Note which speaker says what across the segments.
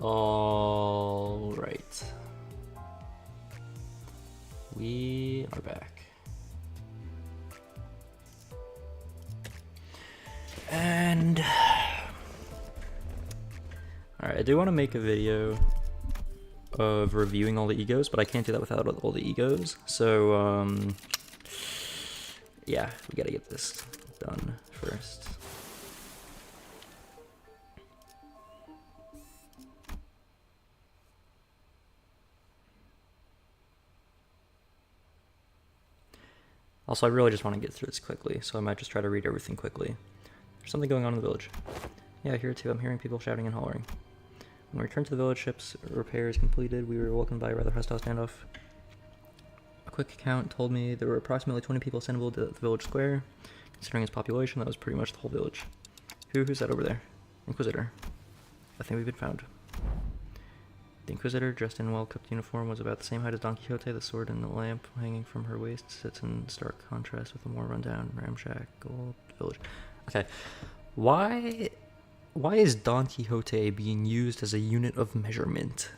Speaker 1: All right. We are back. And alright, I do want to make a video of reviewing all the egos, but I can't do that without all the egos. So, yeah, we gotta get this done first. Also, I really just want to get through this quickly, so I might just try to read everything quickly. There's something going on in the village. Yeah, here too. I'm hearing people shouting and hollering. When we returned to the village, ship's repairs completed, we were welcomed by a rather hostile standoff. A quick count told me there were approximately 20 people assembled at the village square. Considering its population, that was pretty much the whole village. Who's that over there? Inquisitor. I think we've been found. The Inquisitor, dressed in well-kept uniform, was about the same height as Don Quixote. The sword and the lamp hanging from her waist sits in stark contrast with the more rundown, ramshackle village. Okay, why is Don Quixote being used as a unit of measurement?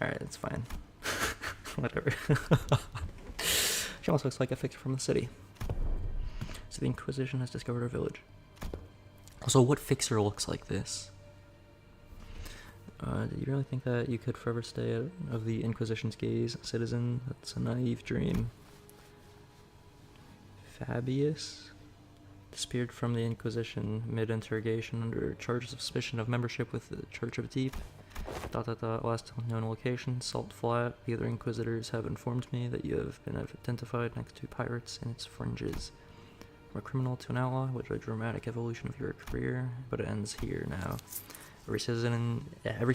Speaker 1: Alright, that's fine. Whatever. She almost looks like a fixer from the city. So the Inquisition has discovered our village. Also, what fixer looks like this? Do you really think that you could forever stay out of the Inquisition's gaze, citizen? That's a naive dream. Fabius? Disappeared from the Inquisition mid-interrogation under charges of suspicion of membership with the Church of Deep. ... Last known location, Salt Flat. The other Inquisitors have informed me that you have been identified next to pirates in its fringes. From a criminal to an outlaw, which is a dramatic evolution of your career, but it ends here now. Every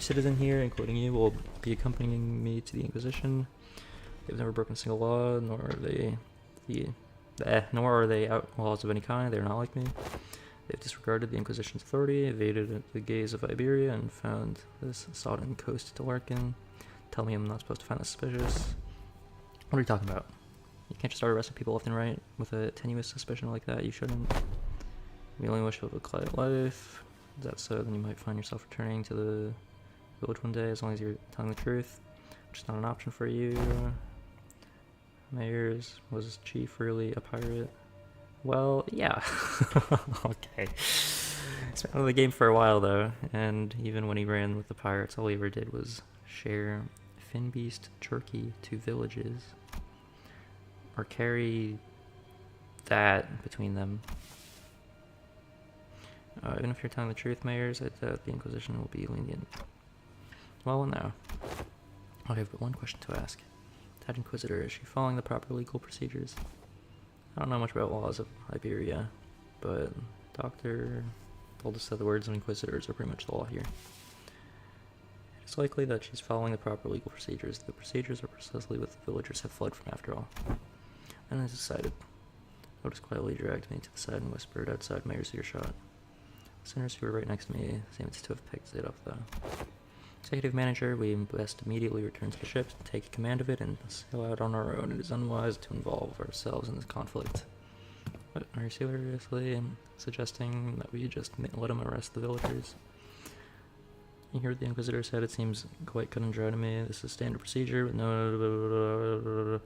Speaker 1: citizen here, including you, will be accompanying me to the Inquisition. They've never broken a single law, nor are they outlaws of any kind. They're not like me. They've disregarded the Inquisition's authority, evaded the gaze of Iberia, and found this sodden coast to lurk in. Tell me I'm not supposed to find this suspicious. What are you talking about? You can't just start arresting people left and right with a tenuous suspicion like that. You shouldn't. We only wish to live a quiet life. Is that so? Then you might find yourself returning to the village one day, as long as you're telling the truth, which is not an option for you. Mayors, was Chief really a pirate? Well, yeah. Okay. He's been out of the game for a while though, and even when he ran with the pirates, all he ever did was share fin beast jerky to villages, or carry that between them. Even if you're telling the truth, Mayors, I doubt the Inquisition will be lenient. Well, now, I have but one question to ask. That Inquisitor, is she following the proper legal procedures? I don't know much about laws of Iberia, but Doctor told us that the words of Inquisitors are pretty much the law here. It's likely that she's following the proper legal procedures. The procedures are precisely what the villagers have fled from after all. And I decided. Otis quietly dragged me to the side and whispered outside Mayor's earshot. Sinners who were right next to me seemed to have picked it up, though. Executive Manager, we best immediately return to the ship, take command of it, and sail out on our own. It is unwise to involve ourselves in this conflict. What, are you seriously suggesting that we just let him arrest the villagers? You hear what the Inquisitor said? It seems quite cut and dry to me. This is standard procedure, but no...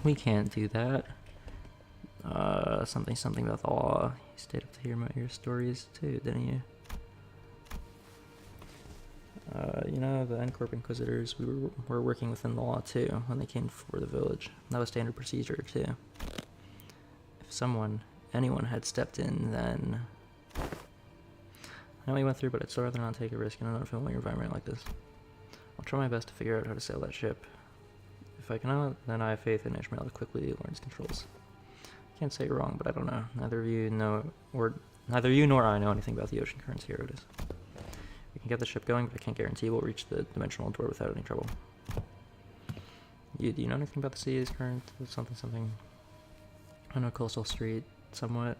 Speaker 1: We can't do that. Something about the law. You stayed up to hear about your stories too, didn't you? You know, the N-Corp Inquisitors, we were working within the law too when they came for the village. That was standard procedure too. If anyone had stepped in, then... I know what you went through, but I'd still rather not take a risk in an unfamiliar environment like this. I'll try my best to figure out how to sail that ship. If I cannot, then I have faith in Ishmael to quickly learn its controls. Can't say you're wrong, but I don't know. Neither you nor I know anything about the ocean currents here, Otis. We can get the ship going, but I can't guarantee we'll reach the dimensional door without any trouble. Do you know anything about the sea's current? Something. I know Coastal Street somewhat,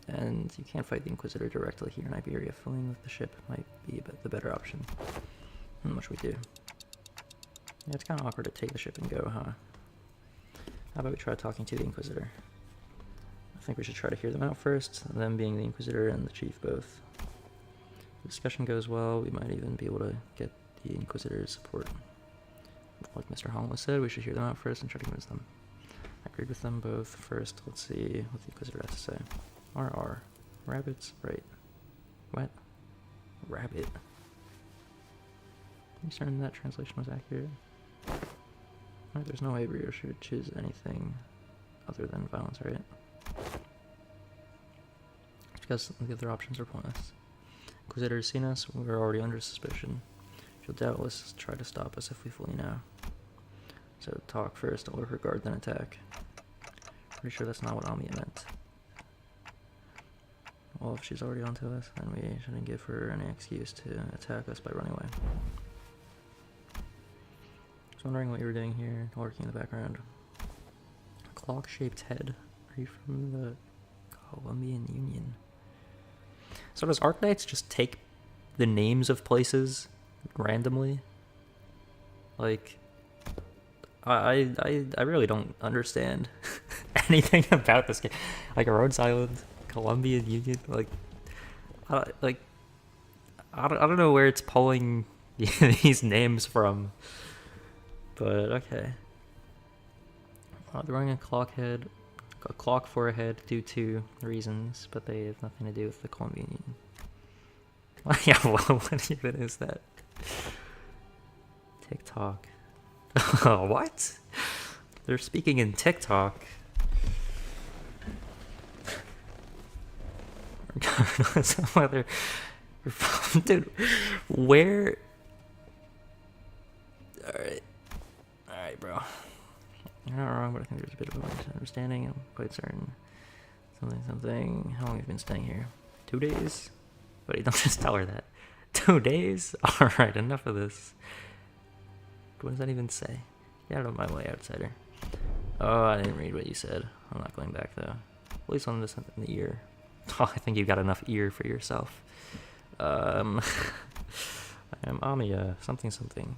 Speaker 1: and you can't fight the Inquisitor directly here in Iberia. Filling with the ship might be the better option. What should we do? Yeah, it's kind of awkward to take the ship and go, huh? How about we try talking to the Inquisitor? think we should try to hear them out first, them being the Inquisitor and the Chief both. If the discussion goes well, we might even be able to get the Inquisitor's support. Like Mr. Holland said, we should hear them out first and try to convince them. I agreed with them both first. Let's see what the Inquisitor has to say. RR. Rabbits? Right. What? Rabbit. Are you certain that translation was accurate? Right, there's no way Rio should choose anything other than violence, right? Because the other options are pointless. Inquisitor has seen us, we're already under suspicion. She'll doubtless try to stop us if we fully know. So talk first, or regard then attack. Pretty sure that's not what Ami meant. Well, if she's already onto us, then we shouldn't give her any excuse to attack us by running away. I was wondering what you were doing here, lurking in the background. A clock-shaped head. Are you from the Colombian Union? So does Arknights just take the names of places randomly? Like, I really don't understand anything about this game. Like, Rhodes Island, Colombian Union, like, I don't know where it's pulling these names from. But okay. They're wearing a clock for a head due to reasons, but they have nothing to do with the Colombian Union. Yeah, well, what even is that? TikTok. What? They're speaking in TikTok. Regardless of whether you're from, dude, where? Alright, bro. You're not wrong, but I think there's a bit of a misunderstanding. I'm quite certain. Something. How long have you been staying here? 2 days? Buddy, don't just tell her that. 2 days? Alright, enough of this. What does that even say? Get out of my way, outsider. Oh, I didn't read what you said. I'm not going back, though. At least on this in the ear. Oh, I think you've got enough ear for yourself. I am Amia, something.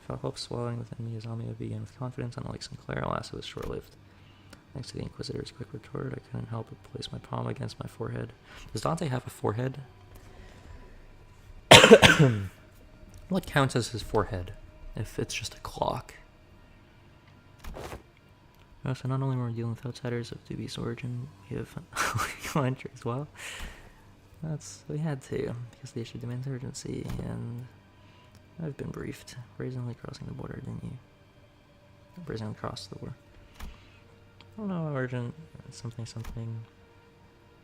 Speaker 1: I felt hope swelling within me as Amia began with confidence. Unlike Sinclair, alas, it was short-lived. Thanks to the Inquisitor's quick retort, I couldn't help but place my palm against my forehead. Does Dante have a forehead? What counts as his forehead, if it's just a clock? Oh, so not only were we dealing with outsiders of dubious origin, we have legal entry as well. We had to, because the issue demands urgency, and I've been briefed. Brazenly crossing the border, didn't you? Brazenly crossed the border. Oh no, urgent, something.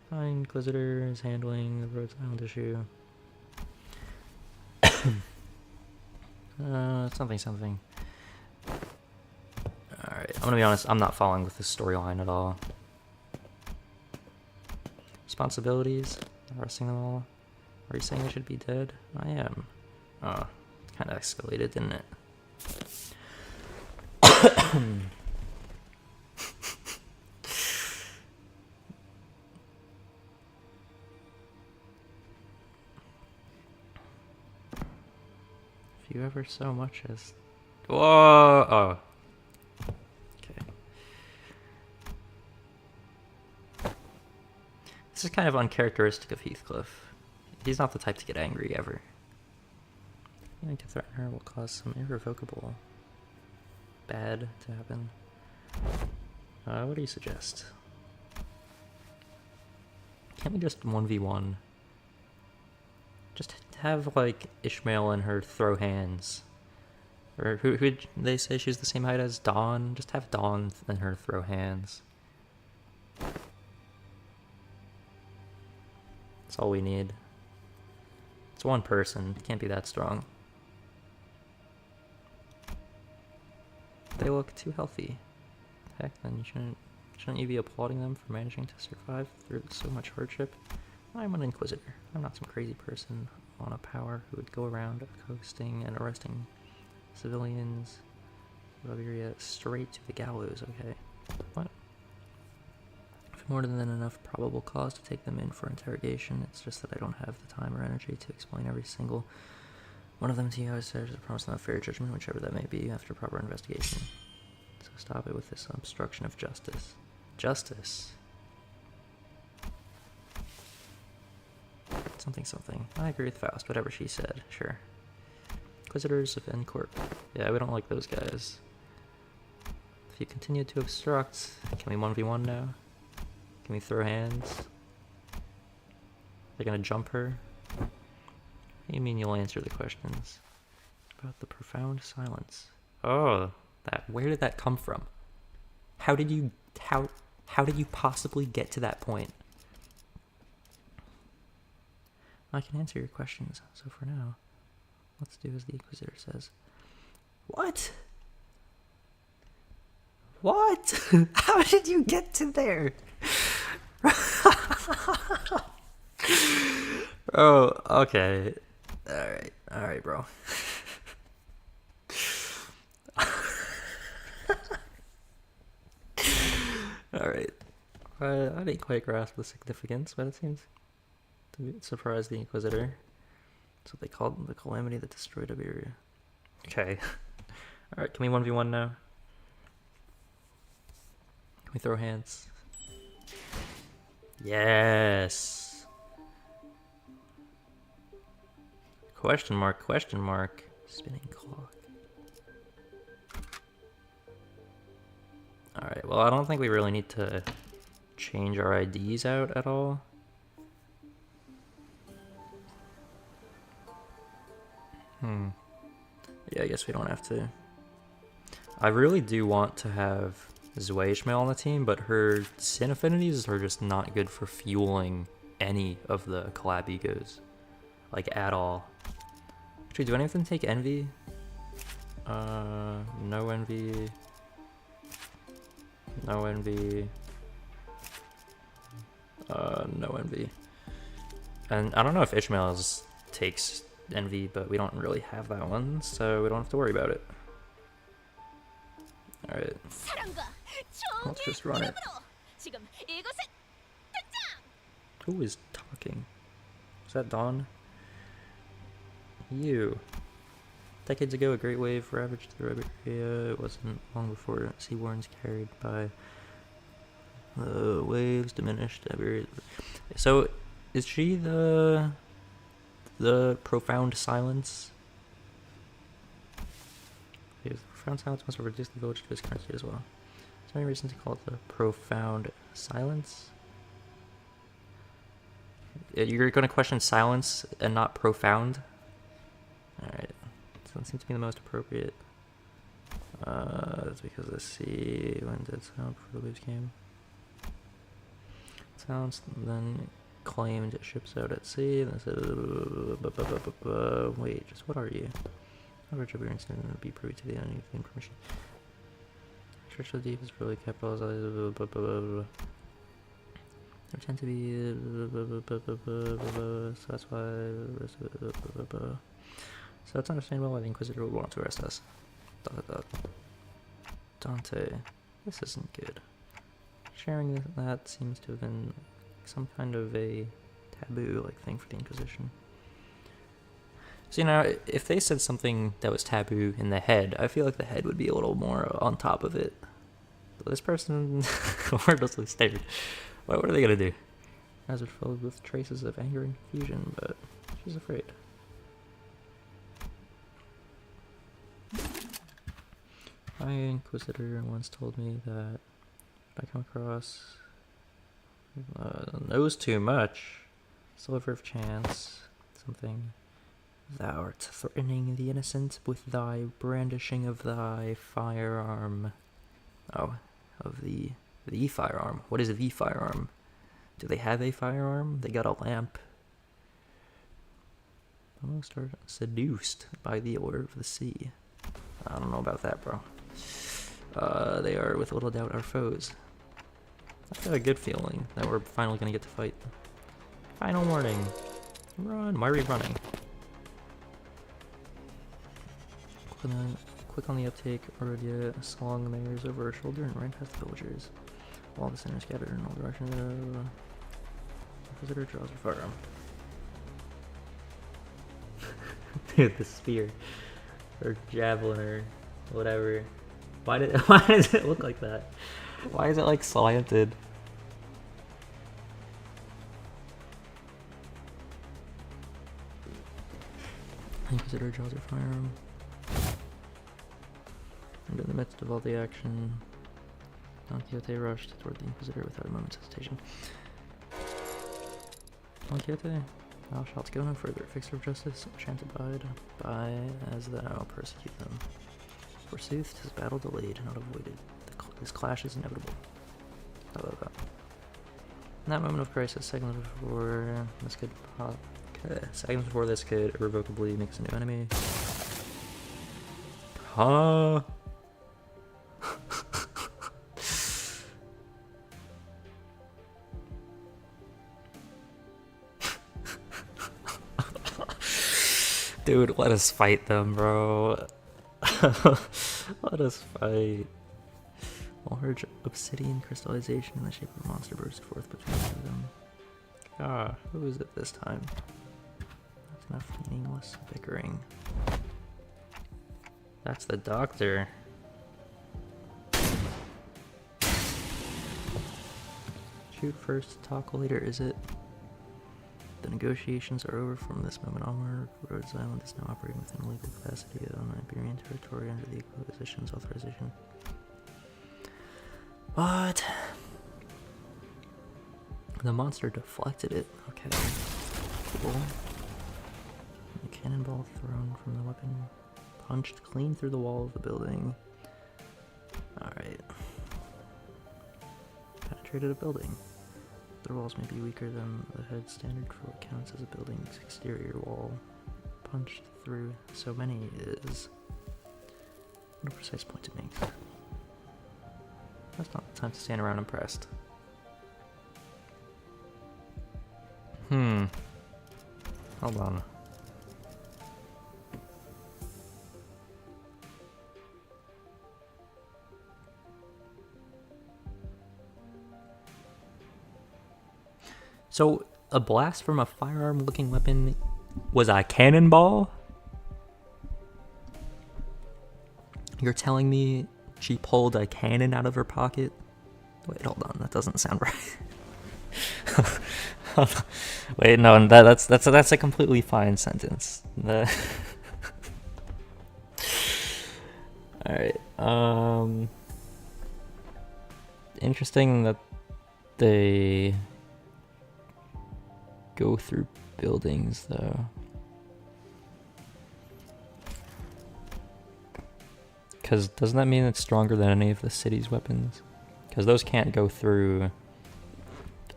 Speaker 1: Fine, Inquisitor is handling the Rhodes Island issue. Something. Alright, I'm gonna be honest, I'm not following with this storyline at all. Responsibilities, arresting them all. Are you saying they should be dead? I am. Oh, kind of escalated, didn't it? If you ever so much as... Whoa! Oh. Okay. This is kind of uncharacteristic of Heathcliff. He's not the type to get angry, ever. Failing to threaten her will cause some irrevocable bad to happen. What do you suggest? Can't we just 1v1? Just have, like, Ishmael and her throw hands. Or who they say she's the same height as? Dawn? Just have Dawn and her throw hands. That's all we need. It's one person. It can't be that strong. They look too healthy. Heck, then shouldn't you be applauding them for managing to survive through so much hardship? I'm an Inquisitor. I'm not some crazy person on a power who would go around coasting and arresting civilians. Roberia straight to the gallows, okay? What? If more than enough probable cause to take them in for interrogation, it's just that I don't have the time or energy to explain every single one of them to you. I said to promise them a fair judgment, whichever that may be, after proper investigation. So stop it with this obstruction of justice. Justice? something something. I agree with Faust, whatever she said, sure. Inquisitors of N-Corp. Yeah, we don't like those guys. If you continue to obstruct, can we 1v1 now? Can we throw hands? They're gonna jump her? What do you mean you'll answer the questions? About the profound silence. Oh, where did that come from? How did you possibly get to that point? I can answer your questions, so for now, let's do as the Inquisitor says. What? What? How did you get to there? Oh, okay. Alright, bro. Alright. I didn't quite grasp the significance, but it seems to surprise the Inquisitor. That's what they called the calamity that destroyed Iberia. Okay. Alright, can we 1v1 now? Can we throw hands? Yes! Question mark, question mark. Spinning clock. Alright, well I don't think we really need to change our IDs out at all. Yeah, I guess we don't have to. I really do want to have Zwei Ishmael on the team, but her sin affinities are just not good for fueling any of the collab egos. Like, at all. Actually, do any of them take envy? No envy. No envy. No envy. And I don't know if Ishmael's takes envy, but we don't really have that one, so we don't have to worry about it. Alright. Let's just run it. Who is talking? Is that Dawn? You. Decades ago, a great wave ravaged the Iberia. It wasn't long before seaborns carried by the waves diminished Iberia. So, is she the profound silence? The profound silence must have reduced the village to its currency as well. Is there any reason to call it the profound silence? You're going to question silence and not profound? Alright. Doesn't seem to be the most appropriate. That's because the sea when dead sound before the waves came. Sounds then claimed ships out at sea. Then said, wait, just what are you? Average appearance and be privy to the uneven information. Church of the Deep is really capitalized. There tend to be so that's why. So it's understandable why the Inquisitor would want to arrest us. Dante, this isn't good. Sharing that seems to have been some kind of a taboo-like thing for the Inquisition. So, you know, if they said something that was taboo in the head, I feel like the head would be a little more on top of it. But this person wordlessly stared. What are they gonna do? Eyes are filled with traces of anger and confusion, but she's afraid. My Inquisitor once told me that if I come across knows too much, sliver of chance, something, thou art threatening the innocent with thy brandishing of thy firearm. Oh, of the firearm. What is the firearm? Do they have a firearm? They got a lamp. Almost are seduced by the order of the sea. I don't know about that, bro. They are, with little doubt, our foes. I've got a good feeling that we're finally gonna get to fight. Final warning. Run. Why are we running? Quick on the uptake. Orodia slung the mares over her shoulder and ran past the villagers. While the sinners scattered in all directions. Inquisitor draws her firearm. Dude, the spear. Or javelin or whatever. Why does it look like that? Why is it like slanted? Inquisitor draws her firearm. And in the midst of all the action, Don Quixote rushed toward the Inquisitor without a moment's hesitation. Don Quixote, thou shalt go no further. Fixer of justice, chant abide by as thou persecute them. Forsooth, 'tis battle delayed, not avoided. This clash is inevitable. How about that? In that moment of crisis, seconds before this could irrevocably make us a new enemy. Huh? Dude, let us fight them, bro. Let us fight. Large obsidian crystallization in the shape of a monster burst forth between the two of them. Ah, who is it this time? That's enough meaningless bickering. That's the doctor. Shoot first, talk later, is it? The negotiations are over from this moment onward. Rhodes Island is now operating within a legal capacity on Iberian territory under the Inquisition's authorization. What? The monster deflected it. Okay. Cool. A cannonball thrown from the weapon punched clean through the wall of the building. Alright. Penetrated a building. The walls may be weaker than the head standard for what counts as a building's exterior wall. Punched through so many is... What a precise point it makes. That's not the time to stand around impressed. Hold on. So, a blast from a firearm-looking weapon was a cannonball? You're telling me she pulled a cannon out of her pocket? Wait, hold on, that doesn't sound right. Wait, no, that's a completely fine sentence. Alright, interesting that they go through buildings, though. Because doesn't that mean it's stronger than any of the city's weapons? Because those can't go through...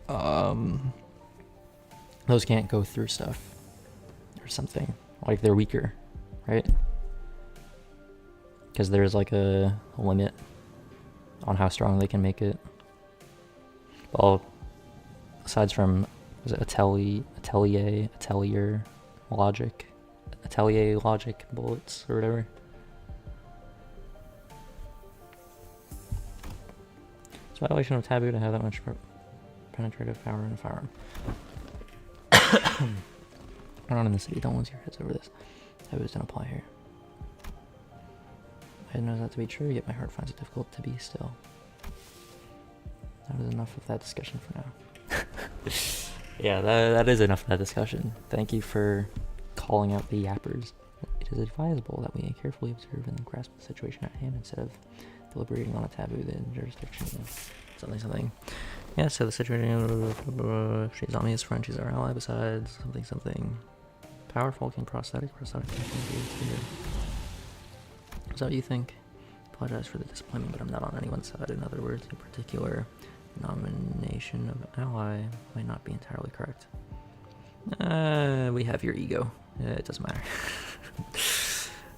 Speaker 1: those can't go through stuff. Or something. Like, they're weaker, right? Because there's like a limit on how strong they can make it. Well, aside from... Was it Atelier logic bullets or whatever? It's a violation of taboo to have that much penetrative power in a firearm. We're not in the city, don't lose your heads over this. Taboos don't apply here. I know that to be true, yet my heart finds it difficult to be still. That is enough of that discussion for now. Yeah, that is enough of that discussion. Thank you for calling out the yappers. It is advisable that we carefully observe and grasp the situation at hand instead of deliberating on a taboo in jurisdiction of something. Yeah, so the situation, she's on me as friend, she's our ally besides something. Powerful, can prosthetic can be here. Is that what you think? Apologize for the disappointment, but I'm not on anyone's side. In other words, in particular, nomination of ally might not be entirely correct. We have your ego. It doesn't matter.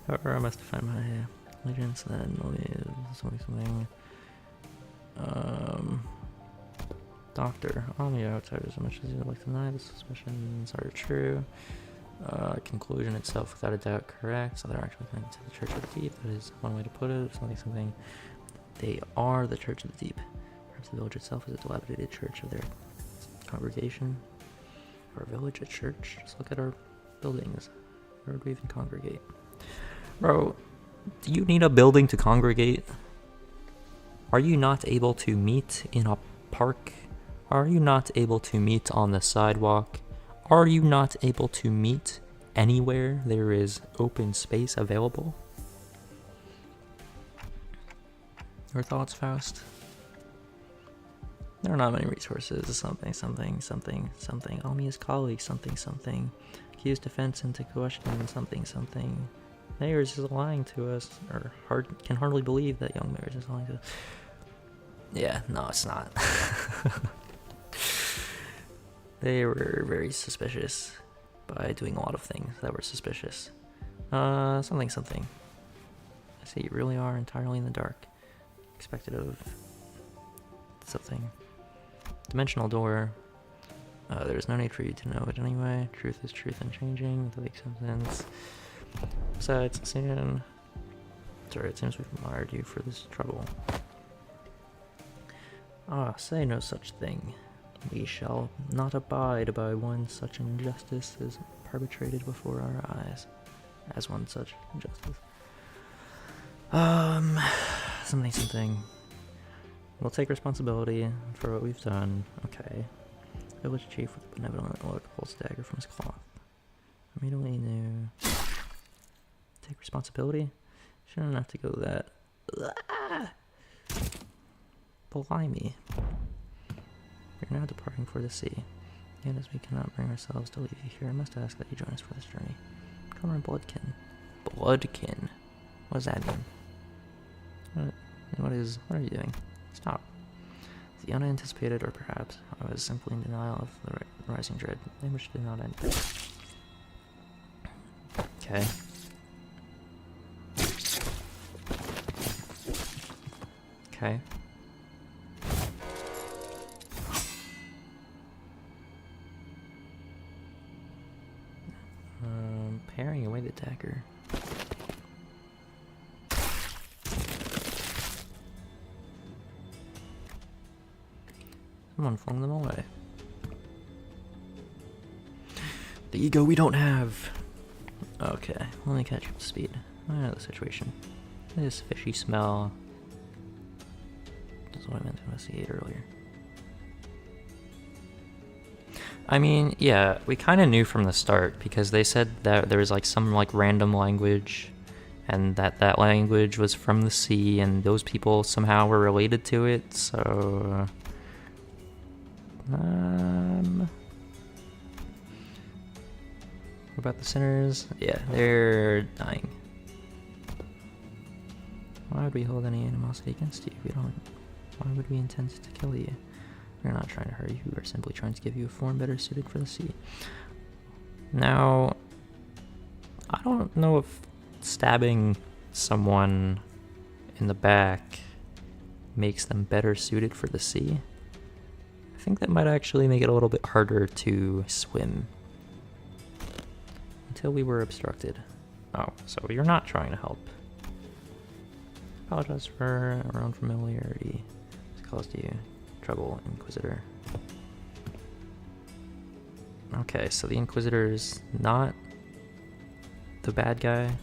Speaker 1: However, I must define my allegiance, then something. Doctor, on the outside, as much as you'd like to deny, the suspicions are true. Conclusion itself, without a doubt, correct. So they're actually going to the Church of the Deep. That is one way to put it. Something. They are the Church of the Deep. The village itself is a dilapidated church of their congregation. Our village, a church? Just look at our buildings. Where would we even congregate? Bro, do you need a building to congregate? Are you not able to meet in a park? Are you not able to meet on the sidewalk? Are you not able to meet anywhere there is open space available. Your thoughts, Faust? There are not many resources. Something, something, something, something. Almia's colleague, something, something. Accused defense into question, something, something. Mayers is lying to us, or can hardly believe that young Mayers is lying to us. Yeah, no, it's not. They were very suspicious by doing a lot of things that were suspicious. Something, something. I see you really are entirely in the dark. Expected of something. Dimensional door. There's no need for you to know it anyway. Truth is truth and changing. That makes some sense. Besides, soon. Sorry, it seems we've admired you for this trouble. Ah, say no such thing. We shall not abide by one such injustice as perpetrated before our eyes. As one such injustice. Something, something. We'll take responsibility for what we've done. Okay. Village chief with a benevolent look pulls a dagger from his cloth. Immediately knew. Take responsibility? Shouldn't have to go that. Blimey. We're now departing for the sea. Yet as we cannot bring ourselves to leave you here, I must ask that you join us for this journey. Come on, Bloodkin. Bloodkin? What does that mean? What are you doing? Stop. The unanticipated, or perhaps I was simply in denial of the rising dread, in which did not end. Okay. Okay. Parrying away the dagger. Someone flung them away. The ego we don't have. Okay, let me catch up to speed. I know the situation. This fishy smell. That's what I meant to investigate earlier. I mean, yeah, we kind of knew from the start because they said that there was like some like random language and that language was from the sea and those people somehow were related to it, so... What about the sinners? Yeah, they're dying. Why would we hold any animosity against you? Why would we intend to kill you? We're not trying to hurt you, we're simply trying to give you a form better suited for the sea. Now, I don't know if stabbing someone in the back makes them better suited for the sea. I think that might actually make it a little bit harder to swim. Until we were obstructed. Oh, so you're not trying to help. Apologize for our own familiarity. It's caused you trouble, Inquisitor. Okay, so the Inquisitor is not the bad guy?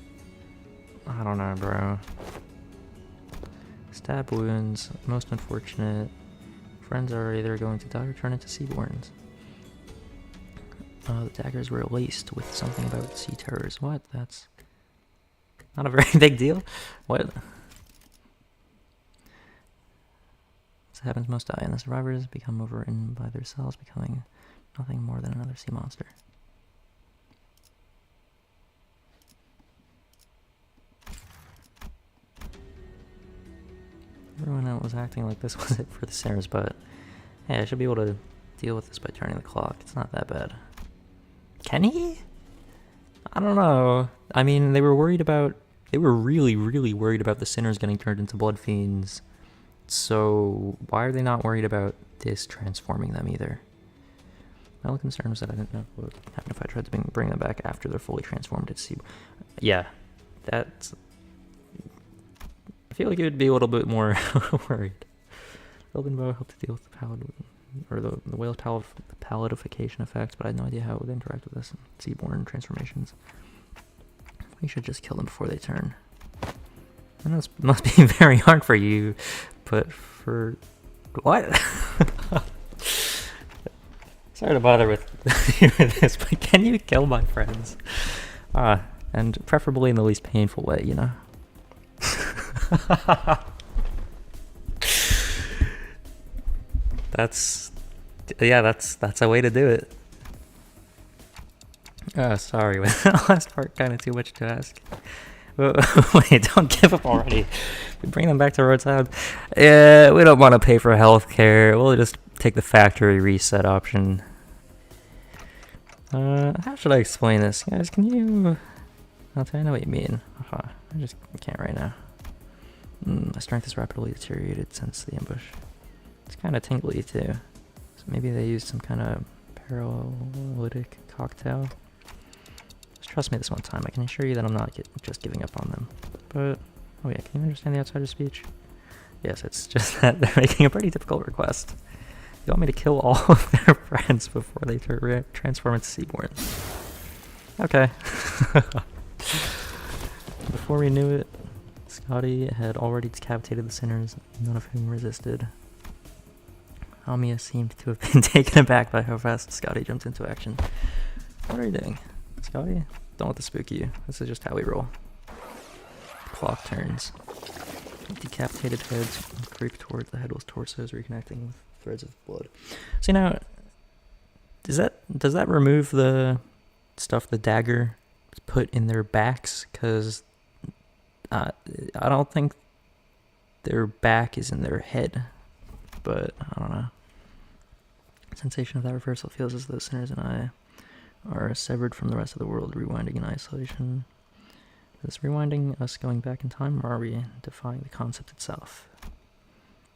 Speaker 1: I don't know, bro. Stab wounds, most unfortunate. Friends are either going to die or turn into seaborns. The daggers were laced with something about sea terrors. What? That's not a very big deal. What? This happens most die, and the survivors become overridden by their cells, becoming nothing more than another sea monster. Everyone else was acting like this was it for the sinners, but hey, I should be able to deal with this by turning the clock. It's not that bad. Can he? I don't know. I mean, they were really, really worried about the sinners getting turned into blood fiends. So why are they not worried about this transforming them either? My only concern was that I didn't know what would happen if I tried to bring them back after they're fully transformed into sea. Yeah, that's... I feel like it would be a little bit more worried. Elvenbow helped to deal with the the whale's palidification effect, but I had no idea how it would interact with us seaborne transformations. We should just kill them before they turn. I know this must be very hard for you, but for... What? Sorry to bother with this, but can you kill my friends? And preferably in the least painful way, you know? that's a way to do it. Sorry, the last part kind of too much to ask. Wait, don't give up already. We bring them back to roadside. Yeah, we don't want to pay for healthcare. We'll just take the factory reset option. How should I explain this? Guys, can you... I know what you mean. I just can't right now. My strength has rapidly deteriorated since the ambush. It's kind of tingly too. So maybe they used some kind of paralytic cocktail. Just trust me this one time. I can assure you that I'm not just giving up on them. But, oh yeah, can you understand the outsider's speech? Yes, it's just that they're making a pretty difficult request. They want me to kill all of their friends before they transform into Seaborn. Okay. Before we knew it, Scotty had already decapitated the sinners, none of whom resisted. Amiya seemed to have been taken aback by how fast Scotty jumped into action. What are you doing? Scotty? Don't let this spook you. This is just how we roll. The clock turns. Decapitated heads creep towards the headless torsos, reconnecting with threads of blood. So now, does that remove the stuff the dagger put in their backs? Because I don't think their back is in their head, but I don't know. Sensation of that reversal feels as though sinners and I are severed from the rest of the world, rewinding in isolation. Is this rewinding us going back in time, or are we defying the concept itself?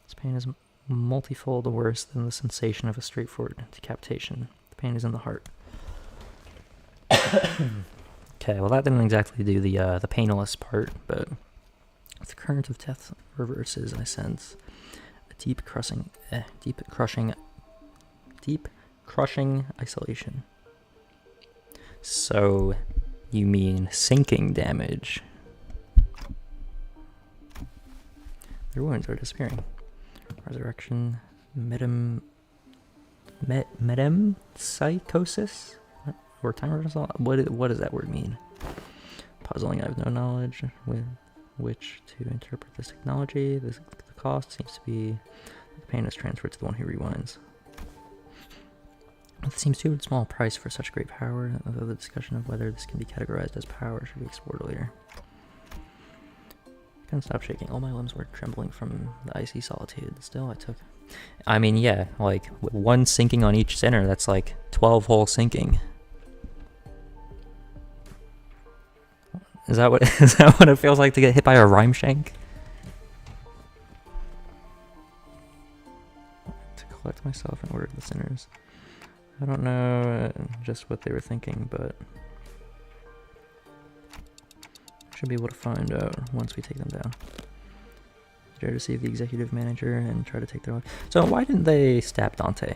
Speaker 1: This pain is multifold worse than the sensation of a straightforward decapitation. The pain is in the heart. Okay, well that didn't exactly do the painless part, but the current of death reverses, I sense a deep crushing isolation. So, you mean sinking damage? Their wounds are disappearing. Resurrection, metempsychosis? Or time reversal? What does that word mean? Puzzling, I have no knowledge with which to interpret this technology. The cost seems to be the pain is transferred to the one who rewinds. It seems too small a price for such great power, although the discussion of whether this can be categorized as power should be explored later. I couldn't stop shaking. All my limbs were trembling from the icy solitude. Still, I mean, yeah, like, with one sinking on each center, that's like 12 whole sinking. Is that what it feels like to get hit by a rhyme shank? To collect myself and order the sinners. I don't know just what they were thinking, but should be able to find out once we take them down. Dare to see the executive manager and try to take their life. So why didn't they stab Dante?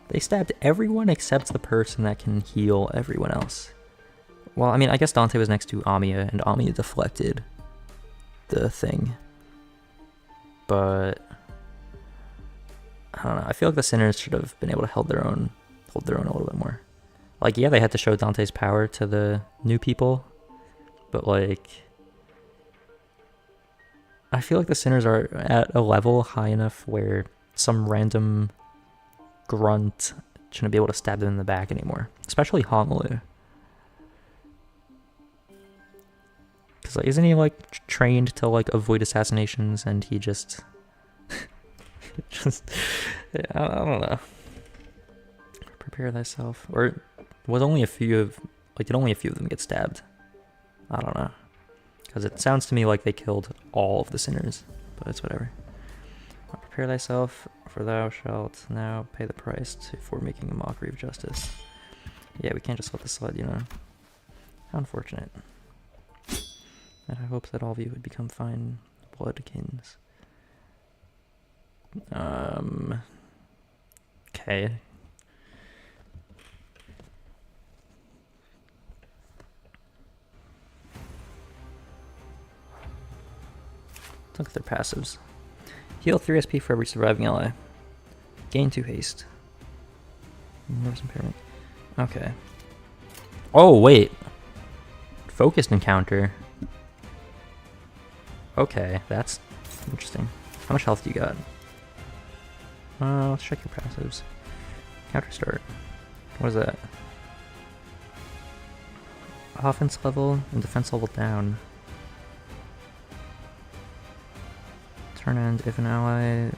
Speaker 1: They stabbed everyone except the person that can heal everyone else. Well, I mean, I guess Dante was next to Amiya, and Amiya deflected the thing. But I don't know. I feel like the sinners should have been able to hold their own a little bit more. Like, yeah, they had to show Dante's power to the new people, but like, I feel like the sinners are at a level high enough where some random grunt shouldn't be able to stab them in the back anymore, especially Honolulu. Because like, isn't he like trained to like avoid assassinations, and he just I don't know. Prepare thyself. Or was only a few of did only a few of them get stabbed? I don't know. Because it sounds to me like they killed all of the sinners, but it's whatever. Prepare thyself, for thou shalt now pay the price for making a mockery of justice. Yeah, we can't just let this slide, you know. How unfortunate. And I hope that all of you would become fine bloodkins. Okay. Look at their passives. Heal 3 SP for every surviving ally. Gain 2 haste. Nervous impairment. Okay. Oh, wait. Focused encounter. Okay, that's interesting. How much health do you got? Let's check your passives. Counter start. What is that? Offense level and defense level down. Turn end if an allied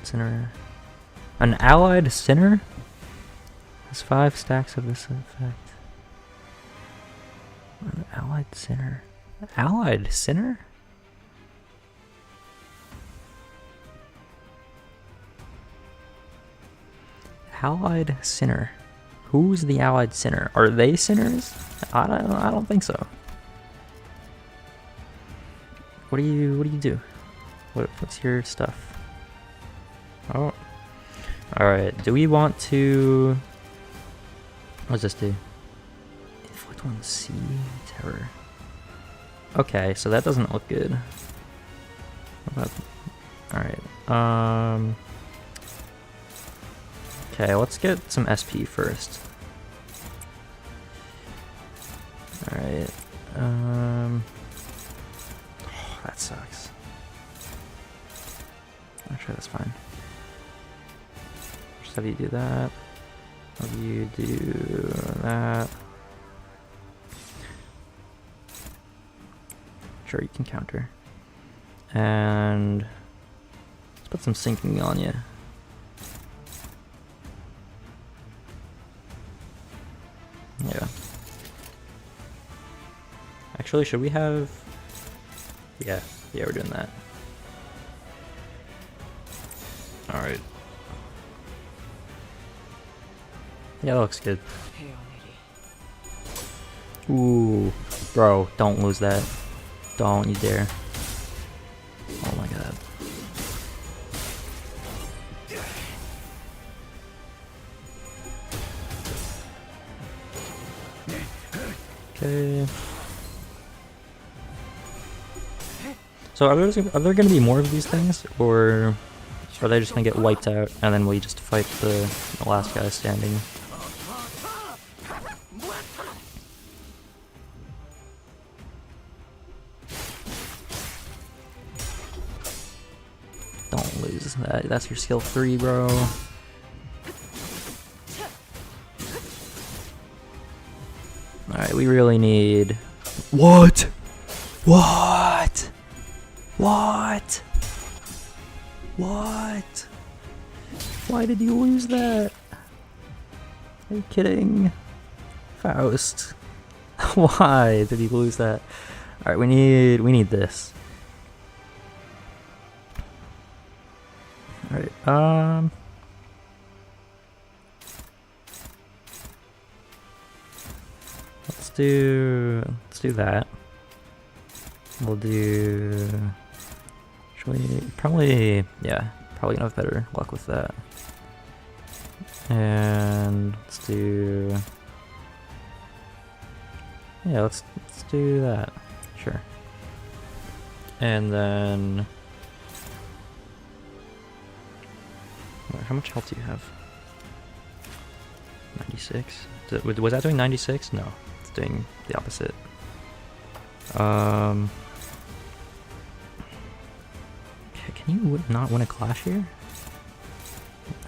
Speaker 1: sinner. An allied sinner has 5 stacks of this effect. An allied sinner. Allied sinner? Allied sinner. Who's the allied sinner? Are they sinners? I don't think so. What do you do? What's your stuff? Oh. Alright, do we want to... What does this do? Inflict 1 sea terror. Okay, so that doesn't look good. What about... Alright, okay, let's get some SP first. Alright, oh, that sucks. Actually, that's fine. Just have you do that. Have you do that. Sure, you can counter. And let's put some sinking on you. Yeah. Actually, should we have... Yeah, we're doing that. Alright. Yeah, that looks good. Ooh. Bro, don't lose that. Don't you dare. Oh my god. Okay. So are there gonna be more of these things, or are they just gonna get wiped out and then we just fight the last guy standing? Don't lose that. That's your skill 3, bro. Alright, we really need... What? What? What? What? Why did you lose that? Are you kidding? Faust. Why did you lose that? Alright, we need this. Alright, let's do that. We'll do... Probably gonna have better luck with that. And let's do... Yeah, let's do that. Sure. And then... How much health do you have? 96? Was that doing 96? No, it's doing the opposite. Okay, can you not win a clash here?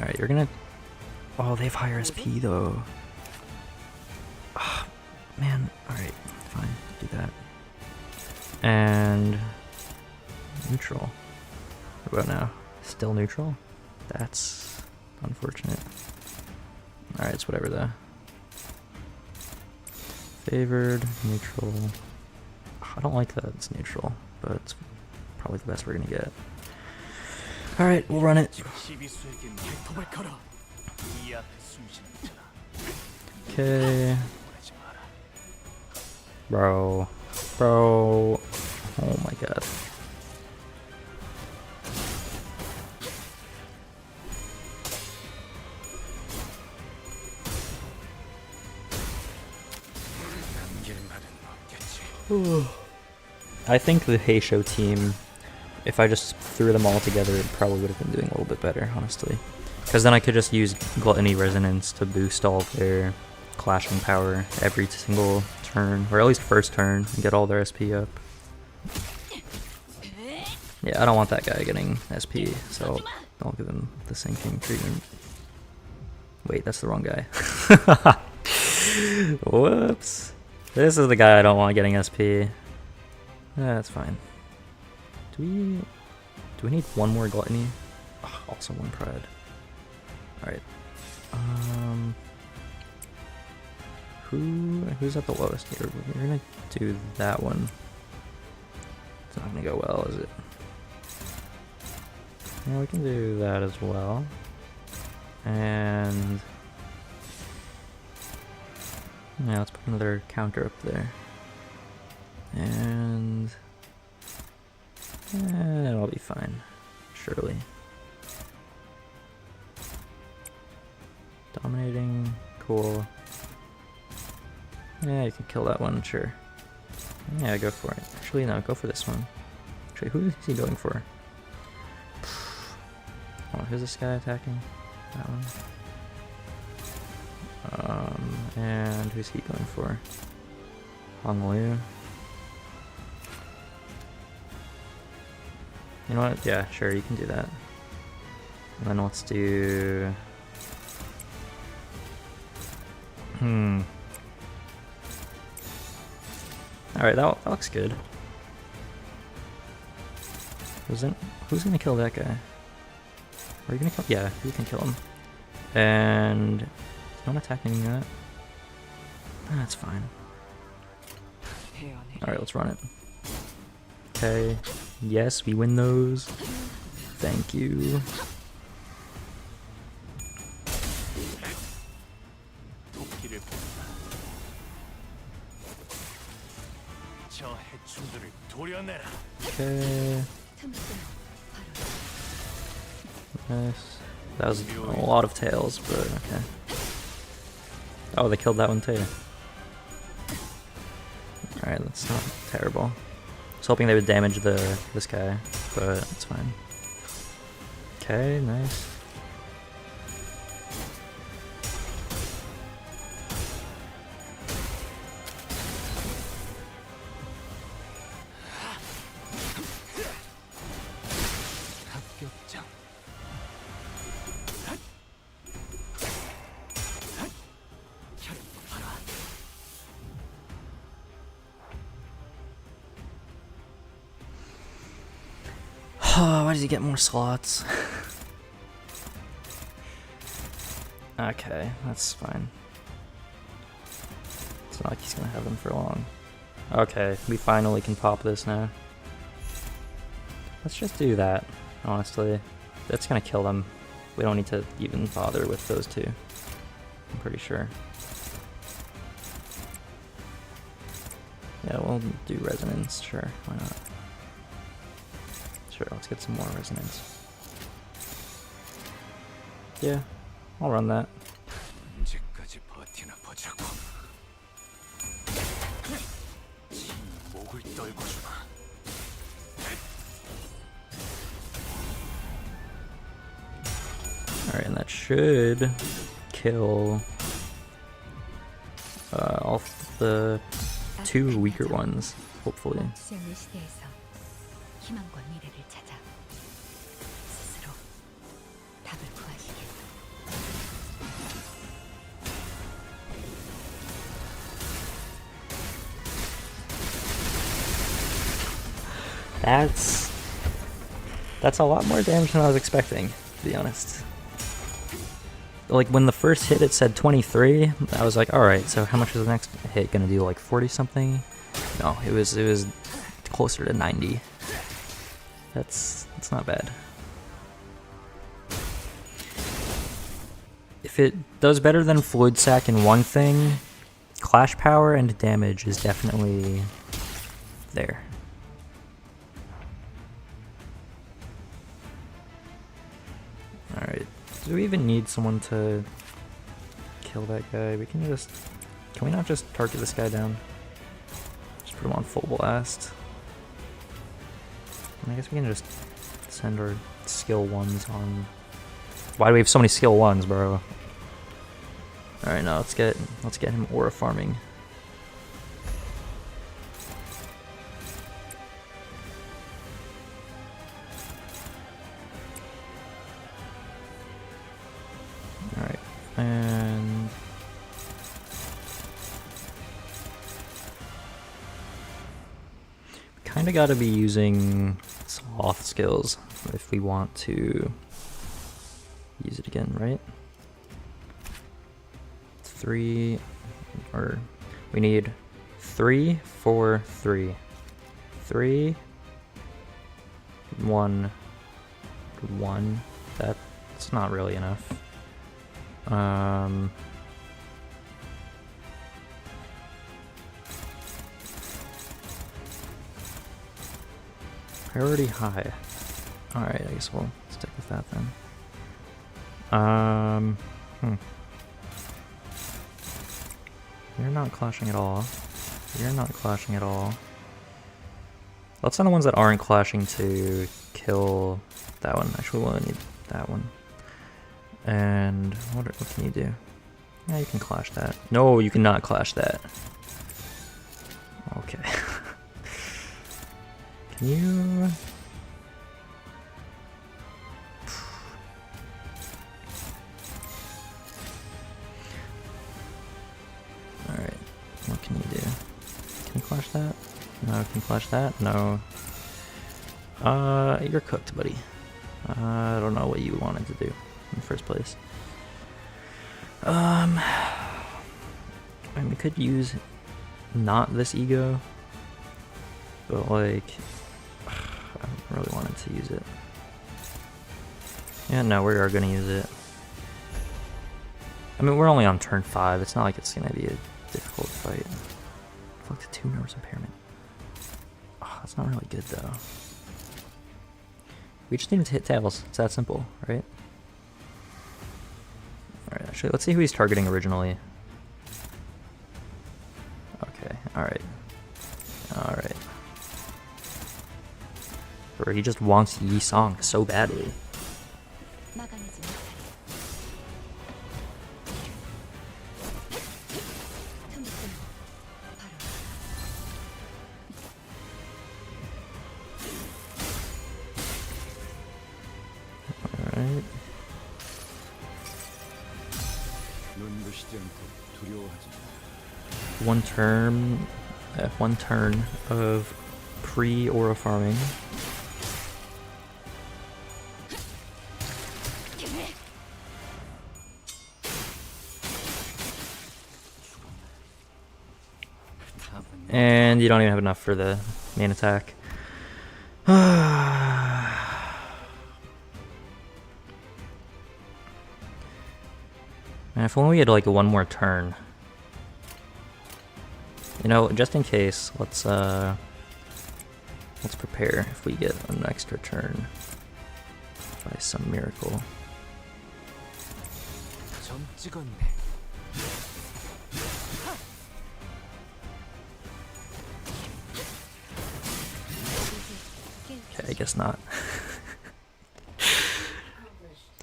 Speaker 1: Alright, you're gonna... Oh, they have higher SP though. Oh, man, alright, fine, do that. And... Neutral. What about now? Still neutral? That's unfortunate. Alright, it's whatever though. Favored, neutral. I don't like that it's neutral, but it's probably the best we're gonna get. Alright, we'll run it. Okay. Bro. Oh my god. I think the Heisho team, if I just threw them all together, it probably would have been doing a little bit better, honestly. Because then I could just use Gluttony Resonance to boost all of their clashing power every single turn, or at least first turn, and get all their SP up. Yeah, I don't want that guy getting SP, so I'll give him the sinking treatment. Wait, that's the wrong guy. Whoops. This is the guy I don't want getting SP. That's fine. Do we need one more gluttony? Oh, also one pride. Alright. Who's at the lowest here? We're gonna do that one. It's not gonna go well, is it? Yeah, we can do that as well. And yeah, let's put another counter up there. And it'll be fine, surely. Dominating, cool. Yeah, you can kill that one, sure. Yeah, go for it. Actually, no, go for this one. Actually, who is he going for? Oh, who's this guy attacking? That one. And who's he going for? Hong Liu. You know what? Yeah, sure, you can do that. And then let's do... Alright, that looks good. Who's gonna kill that guy? Are you gonna kill? Yeah, you can kill him. And is no one attacking that? That's fine. Alright, let's run it. Okay. Yes, we win those. Thank you. Okay. Nice. That was a lot of tails, but okay. Oh, they killed that one too. Alright, that's not terrible. I was hoping they would damage this guy, but it's fine. Okay, nice. Why does he get more slots? Okay, that's fine. It's not like he's gonna have them for long. Okay, we finally can pop this now. Let's just do that, honestly. That's gonna kill them. We don't need to even bother with those two. I'm pretty sure. Yeah, we'll do resonance, sure, why not? Sure, let's get some more resonance. Yeah, I'll run that. Alright, and that should kill all the two weaker ones, hopefully. That's a lot more damage than I was expecting, to be honest. Like, when the first hit it said 23, I was like, alright, so how much is the next hit gonna do, like 40 something? No, it was closer to 90. That's not bad. If it does better than Fluid Sac in one thing, Clash Power and damage is definitely there. Alright, do we even need someone to kill that guy? Can we not just target this guy down? Just put him on full blast. I guess we can just send our skill ones on. Why do we have so many skill ones, bro? Alright, now let's get him aura farming. And kind of got to be using sloth skills if we want to use it again, right? 3, or we need 3, 4, 3. 3, 1, 1. That's not really enough. Priority high. Alright, I guess we'll stick with that then. You're not clashing at all. You're not clashing at all. Let's send the ones that aren't clashing to kill that one. Actually, we'll need that one. And what can you do? Yeah, you can clash that. No, you cannot clash that. Okay. Can you... Alright, what can you do? Can you clash that? No, can you clash that? No. You're cooked, buddy. I don't know what you wanted to do in the first place. I mean, we could use not this ego, but like, I really wanted to use it. Yeah, no, we are gonna use it. I mean, we're only on turn 5. It's not like it's gonna be a difficult fight. Fuck, the 2 nerves impairment. Oh, that's not really good though. We just need to hit tails. It's that simple, right? Alright, actually, let's see who he's targeting originally. Okay, alright. Alright. Or he just wants Yi Song so badly. Alright. One turn of pre-aura farming. And you don't even have enough for the main attack. And if only we had like one more turn. You know, just in case, let's prepare if we get an extra turn by some miracle. Okay, I guess not.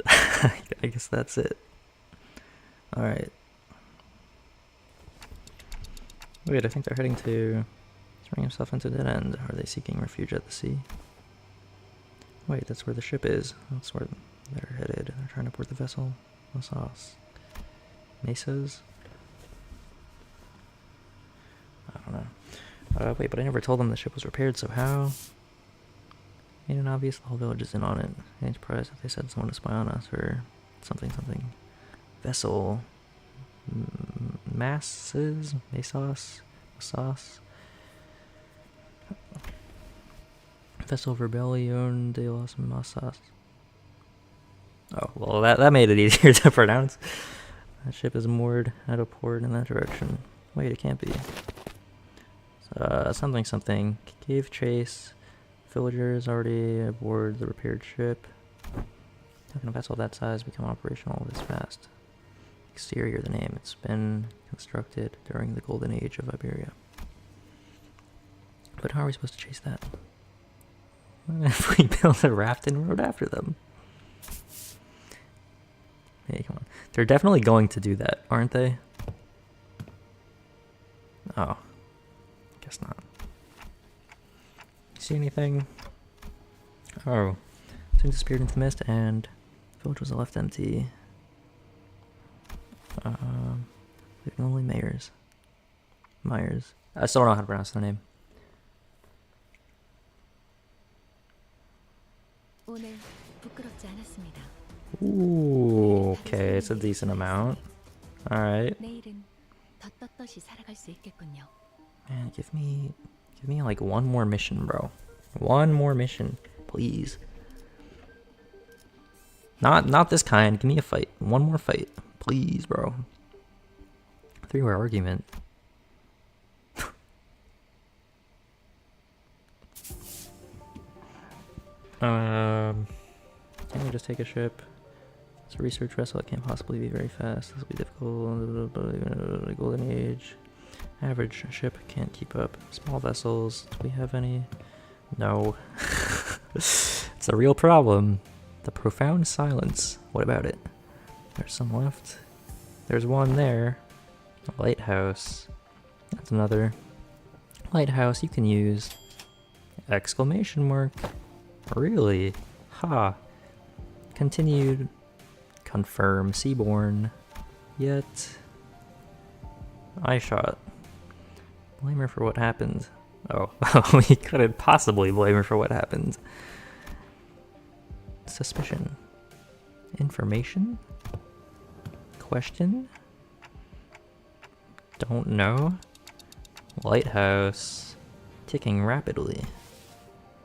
Speaker 1: I guess that's it. Alright. Wait, I think they're heading to throwing himself into dead end. Are they seeking refuge at the sea? Wait, that's where the ship is. That's where they're headed. They're trying to board the vessel. No sauce. Mesas? I don't know. Wait, but I never told them the ship was repaired, so how? Ain't it obvious the whole village is in on it? I ain't surprised if they said someone to spy on us or something. Vessel. Masses? Mesos? Sauce? Vessel Rebellion de los Masas. Oh, well, that made it easier to pronounce. That ship is moored at a port in that direction. Wait, it can't be. Something. Cave chase. Villagers already aboard the repaired ship. How can a vessel of that size become operational this fast? Exterior, the name. It's been constructed during the golden age of Iberia. But how are we supposed to chase that? What if we build a raft and rode after them? Hey, come on. They're definitely going to do that, aren't they? Oh. Guess not. See anything? Oh. Soon disappeared into the mist and the village was left empty. Only Myers. I still don't know how to pronounce the name. Ooh, okay, it's a decent amount. Alright. Man, give me like one more mission, bro. One more mission, please. Not this kind. Give me a fight. One more fight, please, bro. 3-way argument. Can we just take a ship? It's a research vessel. It can't possibly be very fast. This will be difficult. Golden Age. Average ship can't keep up. Small vessels. Do we have any? No. It's a real problem. The profound silence. What about it? There's some left. There's one there. A lighthouse. That's another lighthouse you can use. Exclamation mark. Really? Ha. Continued. Confirm. Seaborn. Yet. I shot. Blame her for what happened. Oh, we couldn't possibly blame her for what happened. Suspicion. Information? Question? Don't know. Lighthouse. Ticking rapidly.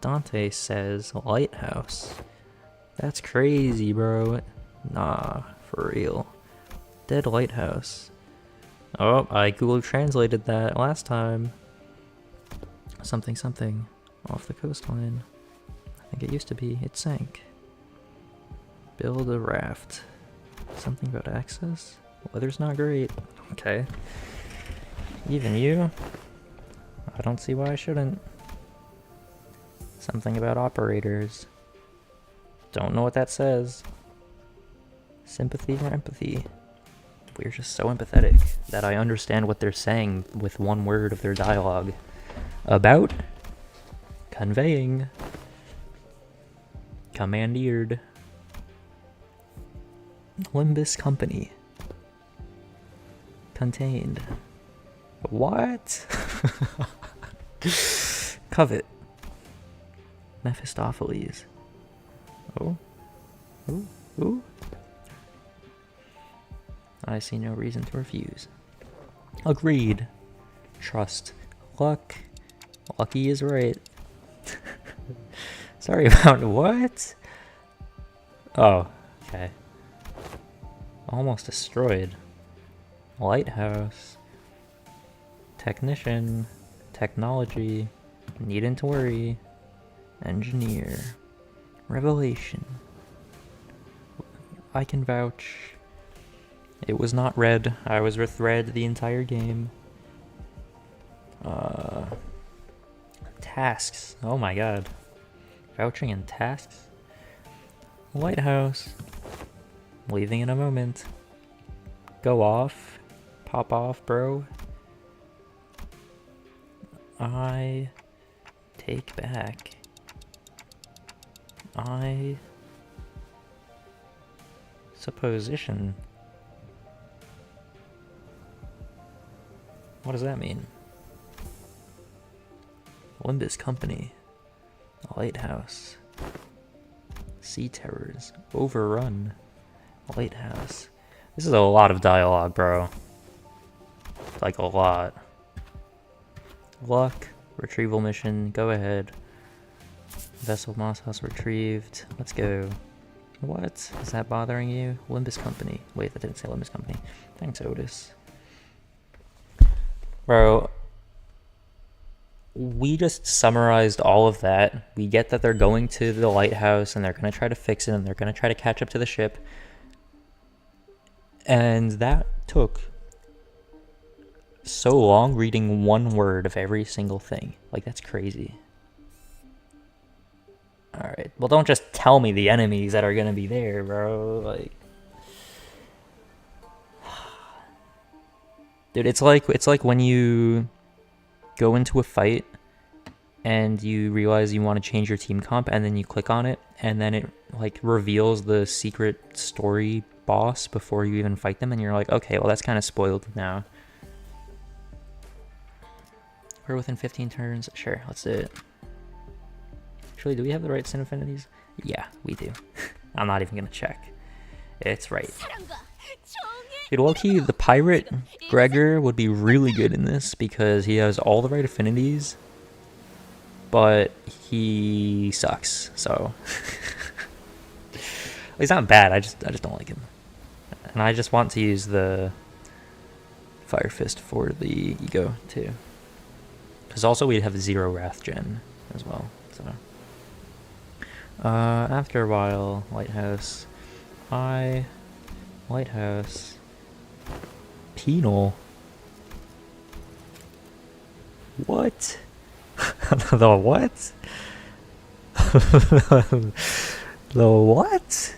Speaker 1: Dante says lighthouse. That's crazy, bro. Nah, for real. Dead lighthouse. Oh, I Google translated that last time. Something something. Off the coastline. I think it used to be. It sank. Build a raft. Something about access? Weather's not great. Okay. Even you? I don't see why I shouldn't. Something about operators. Don't know what that says. Sympathy or empathy? We're just so empathetic that I understand what they're saying with one word of their dialogue. About. Conveying. Commandeered. Limbus Company. Contained. What? Covet. Mephistopheles. Oh. Ooh. Ooh. I see no reason to refuse. Agreed. Trust. Luck. Lucky is right. Sorry about what? Oh, okay. Almost destroyed. Lighthouse. Technician. Technology. Needn't to worry. Engineer. Revelation. I can vouch. It was not red. I was with red the entire game. Tasks. Oh my god. Vouching and tasks? Lighthouse. Leaving in a moment. Go off. Pop off, bro. I take back. I supposition. What does that mean? Limbus Company. Lighthouse. Sea terrors. Overrun. Lighthouse. This is a lot of dialogue, bro. Like a lot. Luck. Retrieval mission. Go ahead. Vessel Moss House retrieved. Let's go. What? Is that bothering you? Limbus Company. Wait, that didn't say Limbus Company. Thanks, Otis. Bro, we just summarized all of that. We get that they're going to the lighthouse and they're going to try to fix it and they're going to try to catch up to the ship. And that took so long reading one word of every single thing. Like, that's crazy. Alright, well, don't just tell me the enemies that are going to be there, bro. Like, dude, it's like when you go into a fight and you realize you want to change your team comp and then you click on it and then it like reveals the secret story boss before you even fight them, and you're like, okay, well that's kind of spoiled now. We're within 15 turns. Sure, let's do it. Actually, do we have the right sin affinities? Yeah, we do. I'm not even gonna check. It's right. Dude, low-key, the pirate Gregor would be really good in this because he has all the right affinities, but he sucks. So he's not bad. I just don't like him, and I just want to use the Fire Fist for the ego too, because also we'd have 0 Wrath Gen as well. So after a while, Lighthouse, Lighthouse, Penal. What? The what? The what?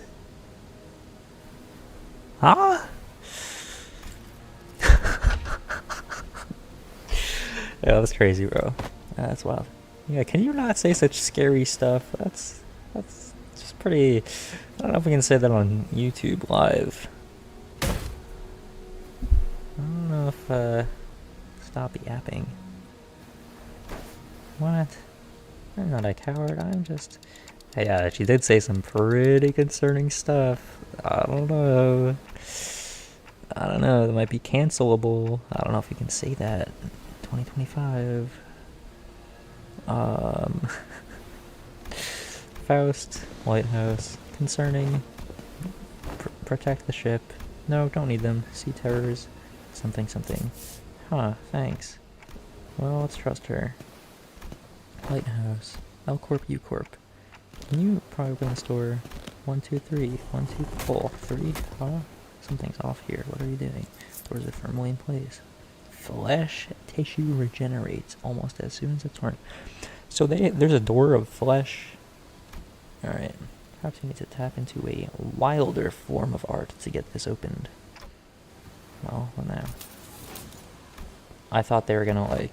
Speaker 1: Huh? Yeah, that's crazy, bro. That's wild. Yeah, can you not say such scary stuff? That's just pretty. I don't know if we can say that on YouTube live. I don't know if stop yapping. What? I'm not a coward. I'm just. Hey, she did say some pretty concerning stuff. I don't know. That might be cancelable. I don't know if you can say that. 2025. Faust, Lighthouse, concerning. Protect the ship. No, don't need them. Sea terrors. Something. Huh, thanks. Well, let's trust her. Lighthouse. L Corp, U Corp. Can you probably open the store? 1, 2, 3. 1, 2, 4. 3. Huh? Something's off here. What are you doing? Doors are firmly in place. Flesh tissue regenerates almost as soon as it's torn. So there's a door of flesh. Alright. Perhaps you need to tap into a wilder form of art to get this opened. Well now. I thought they were gonna I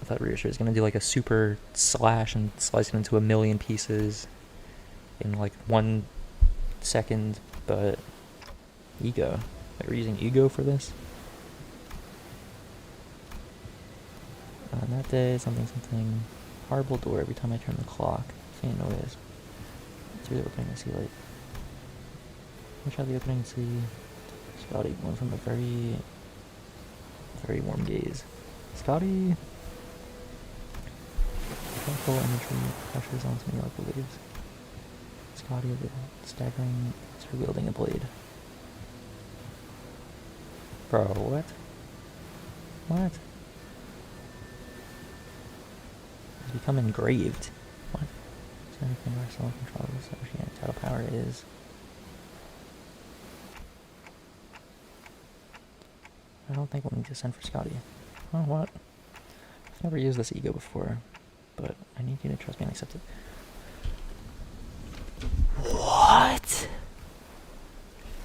Speaker 1: thought Reassure was gonna do like a super slash and slice it into a million pieces in like 1 second, but ego. Like, we're using ego for this? On that day, something. Horrible door every time I turn the clock. Same noise. Through the opening, I see light. Watch out the opening and see Scotty going from a very warm gaze. Scotty. Powerful imagery pressures onto me like the waves. Scotty, the staggering, is wielding a blade. Bro, what? What? It's become engraved. What? Is there anything where self-control is associated title power is? I don't think we'll need to send for Scotty. Oh, what? I've never used this ego before, but I need you to trust me and accept it. What?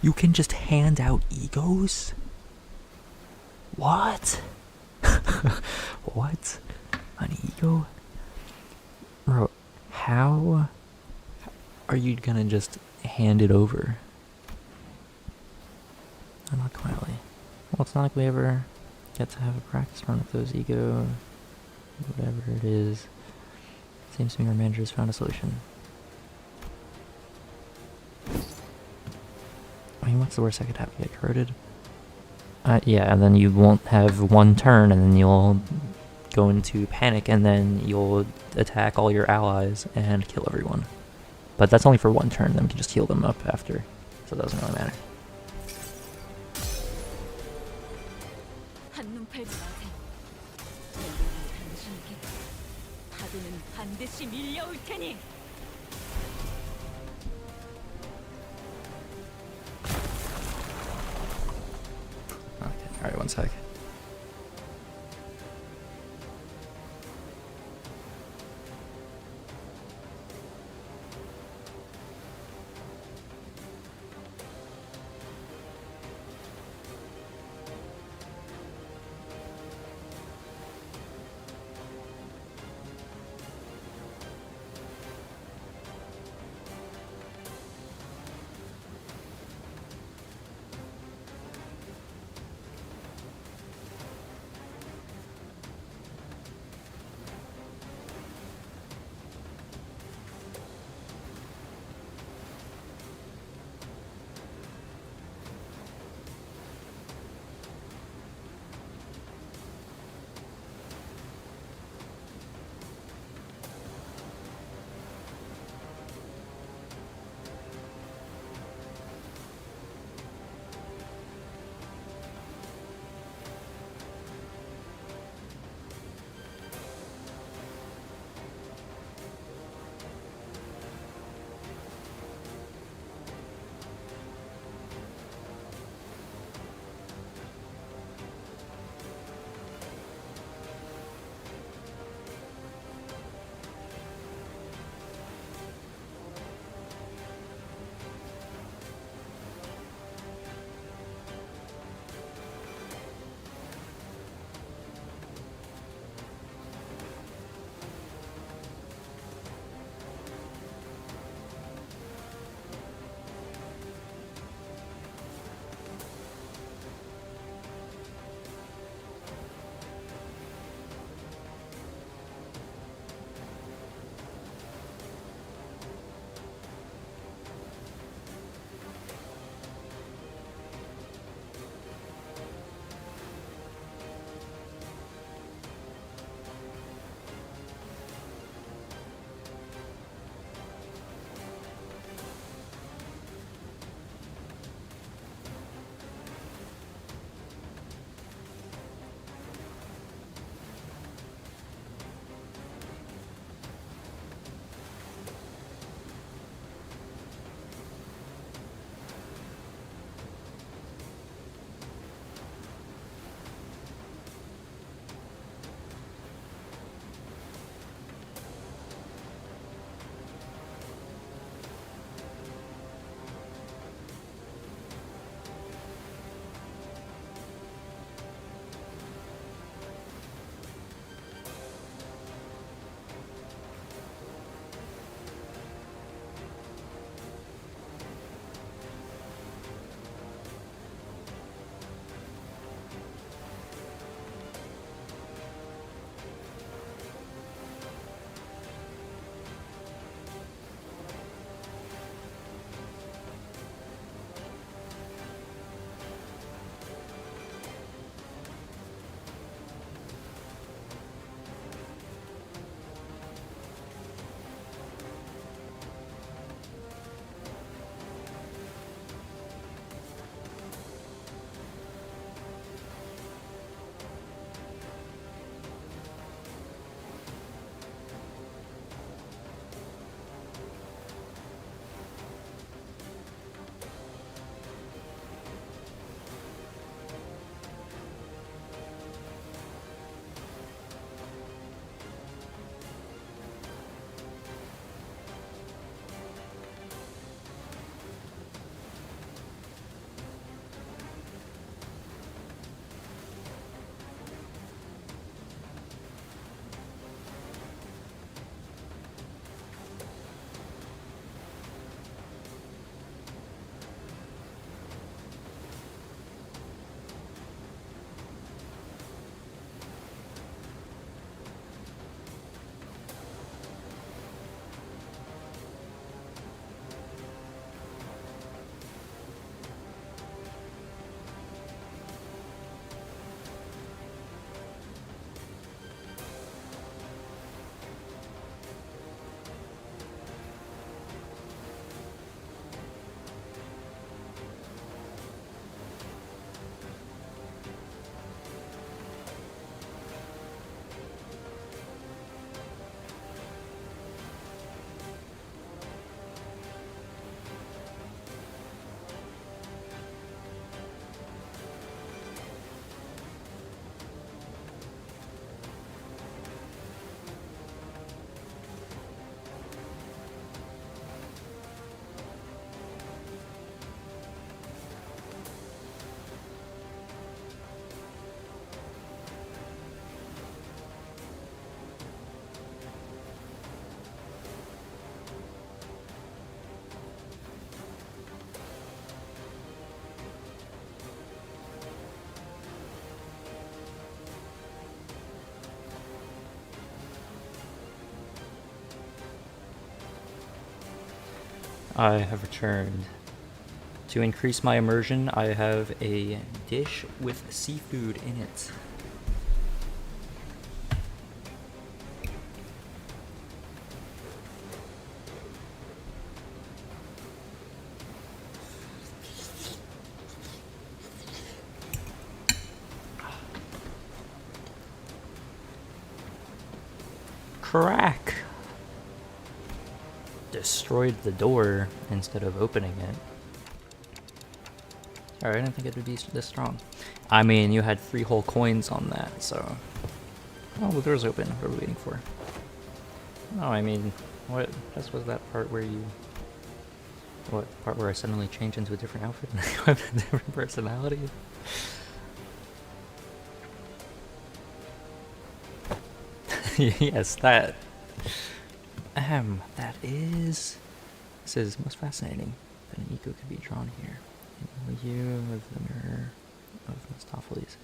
Speaker 1: You can just hand out egos? What? What? An ego? Bro, how are you gonna just hand it over? Not quietly. Well, it's not like we ever get to have a practice run with those ego, whatever it is. Seems to me our manager has found a solution. I mean, what's the worst that could happen? Get corroded? Yeah, and then you won't have 1 turn, and then you'll go into panic, and then you'll attack all your allies and kill everyone. But that's only for 1 turn, then we can just heal them up after, so it doesn't really matter. Okay, alright, 1 sec. I have returned. To increase my immersion, I have a dish with seafood in it. Crack! Destroyed the door instead of opening it. Alright, I didn't think it would be this strong. I mean, you had 3 whole coins on that, so... Oh, the door's open. What are we waiting for? No, I mean, what? This was that part where you... What? Part where I suddenly changed into a different outfit and I have a different personality? Yes, that. That is... This is most fascinating that an eco could be drawn here. In the view of the mirror of Mephistopheles.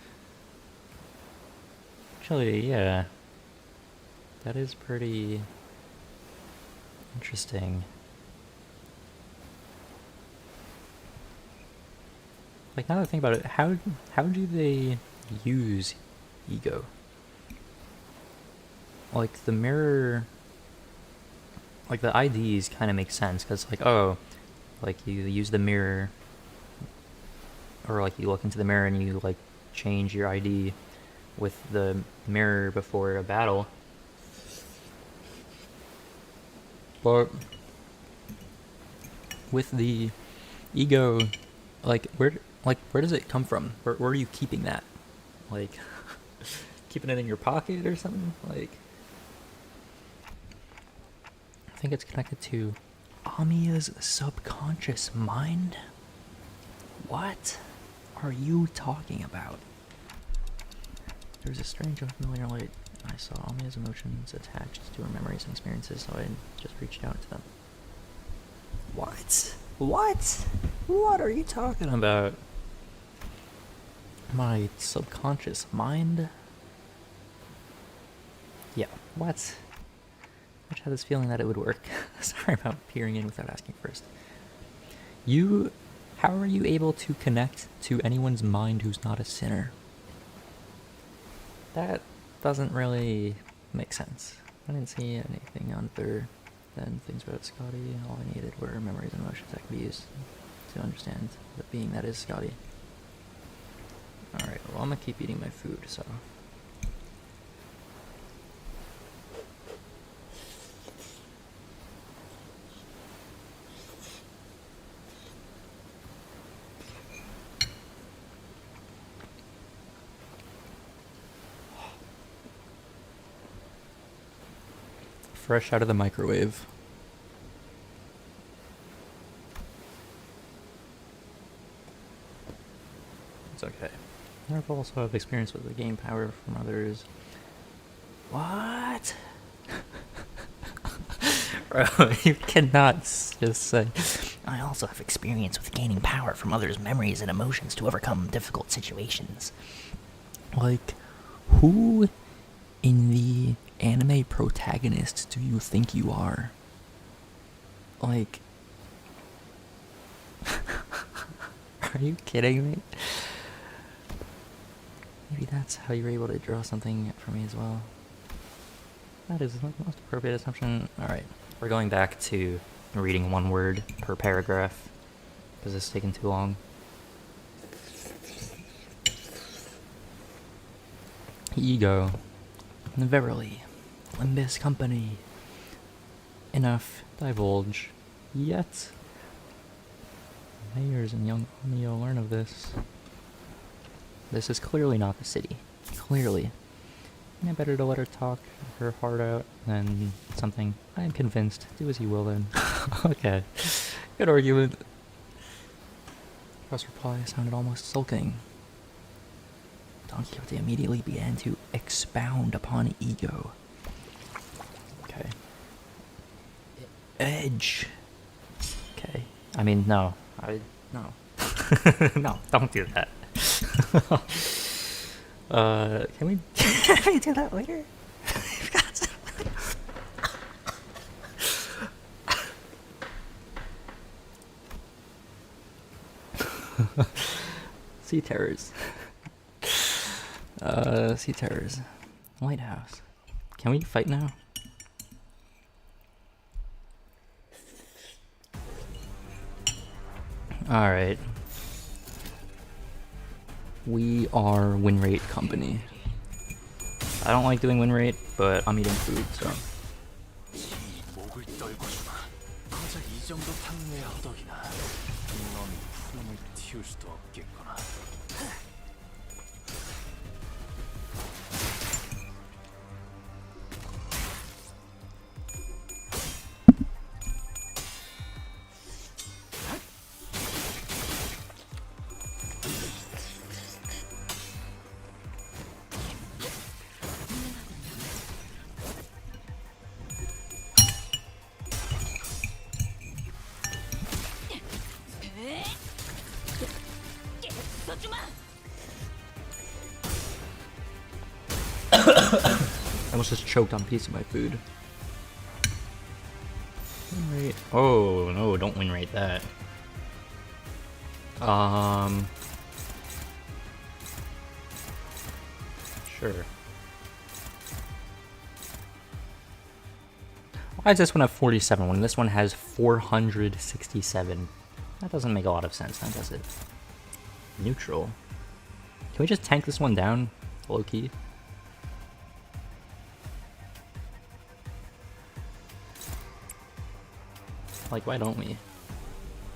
Speaker 1: Actually, yeah. That is pretty interesting. Like, now that I think about it, how do they use ego? Like, the mirror... Like, the IDs kind of make sense, because, like, oh, like, you use the mirror, or, like, you look into the mirror and you, like, change your ID with the mirror before a battle. But with the ego, like, where does it come from? Where are you keeping that? Like, keeping it in your pocket or something? Like, I think it's connected to Amiya's subconscious mind? What are you talking about? There's a strange unfamiliar light. I saw Amiya's emotions attached to her memories and experiences, so I just reached out to them. What? What? What are you talking about? My subconscious mind? Yeah, what? I just had this feeling that it would work. Sorry about peering in without asking first. How are you able to connect to anyone's mind who's not a sinner? That doesn't really make sense. I didn't see anything other than things about Scotty. All I needed were memories and emotions that could be used to understand the being that is Scotty. Alright, well, I'm gonna keep eating my food, so... Fresh out of the microwave. It's okay. I've also have experience with the game power from others. What? Bro, you cannot just say,
Speaker 2: I also have experience with gaining power from others' memories and emotions to overcome difficult situations.
Speaker 1: like, who in the anime protagonist do you think you are? Like, are you kidding me? Maybe that's how you were able to draw something for me as well. That is the most appropriate assumption. Alright, we're going back to reading one word per paragraph, because it's taking too long. Ego. Verily, Limbus company. Enough, divulge. Yet, mayors and young Amiyo learn of this. This is clearly not the city. Clearly. And better to let her talk her heart out than something. I am convinced. Do as you will then. Okay. Good argument. Ross' reply sounded almost sulking. Don Quixote immediately began to expound upon ego. Okay. Edge. Okay. I mean, no. No. No, don't do that. Can we do that later? Sea terrors. Sea terrors. Lighthouse. Can we fight now? Alright. We are win rate company. I don't like doing win rate, but I'm eating food, so.
Speaker 3: 목을 떨궈주마. 고작 이 정도 탕내 허덕이나 놈이 푸름을 틔울 수도 없겠구나.
Speaker 1: I almost just choked on a piece of my food. Win rate. Oh no, don't win rate that. Sure. Why does this one have 47 when this one has 467? That doesn't make a lot of sense, now does it? Neutral. Can we just tank this one down? Low key. Like, why don't we? We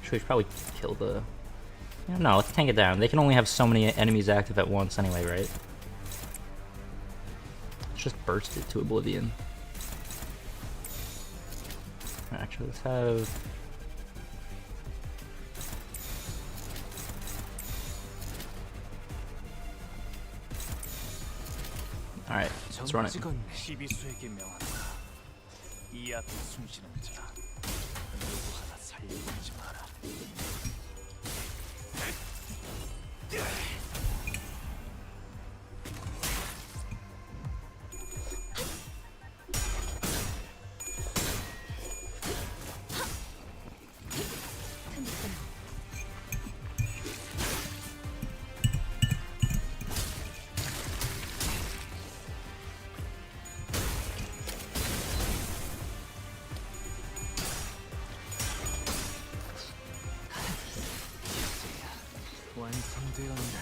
Speaker 1: should probably kill the... Yeah, no, let's tank it down. They can only have so many enemies active at once anyway, right? Let's just burst it to oblivion. Actually, let's have... Alright, let's run it.
Speaker 3: 시비수에게 명한다. 이 앞에 숨쉬는 자 누구 하나 살려보지 마라. 완성되었네.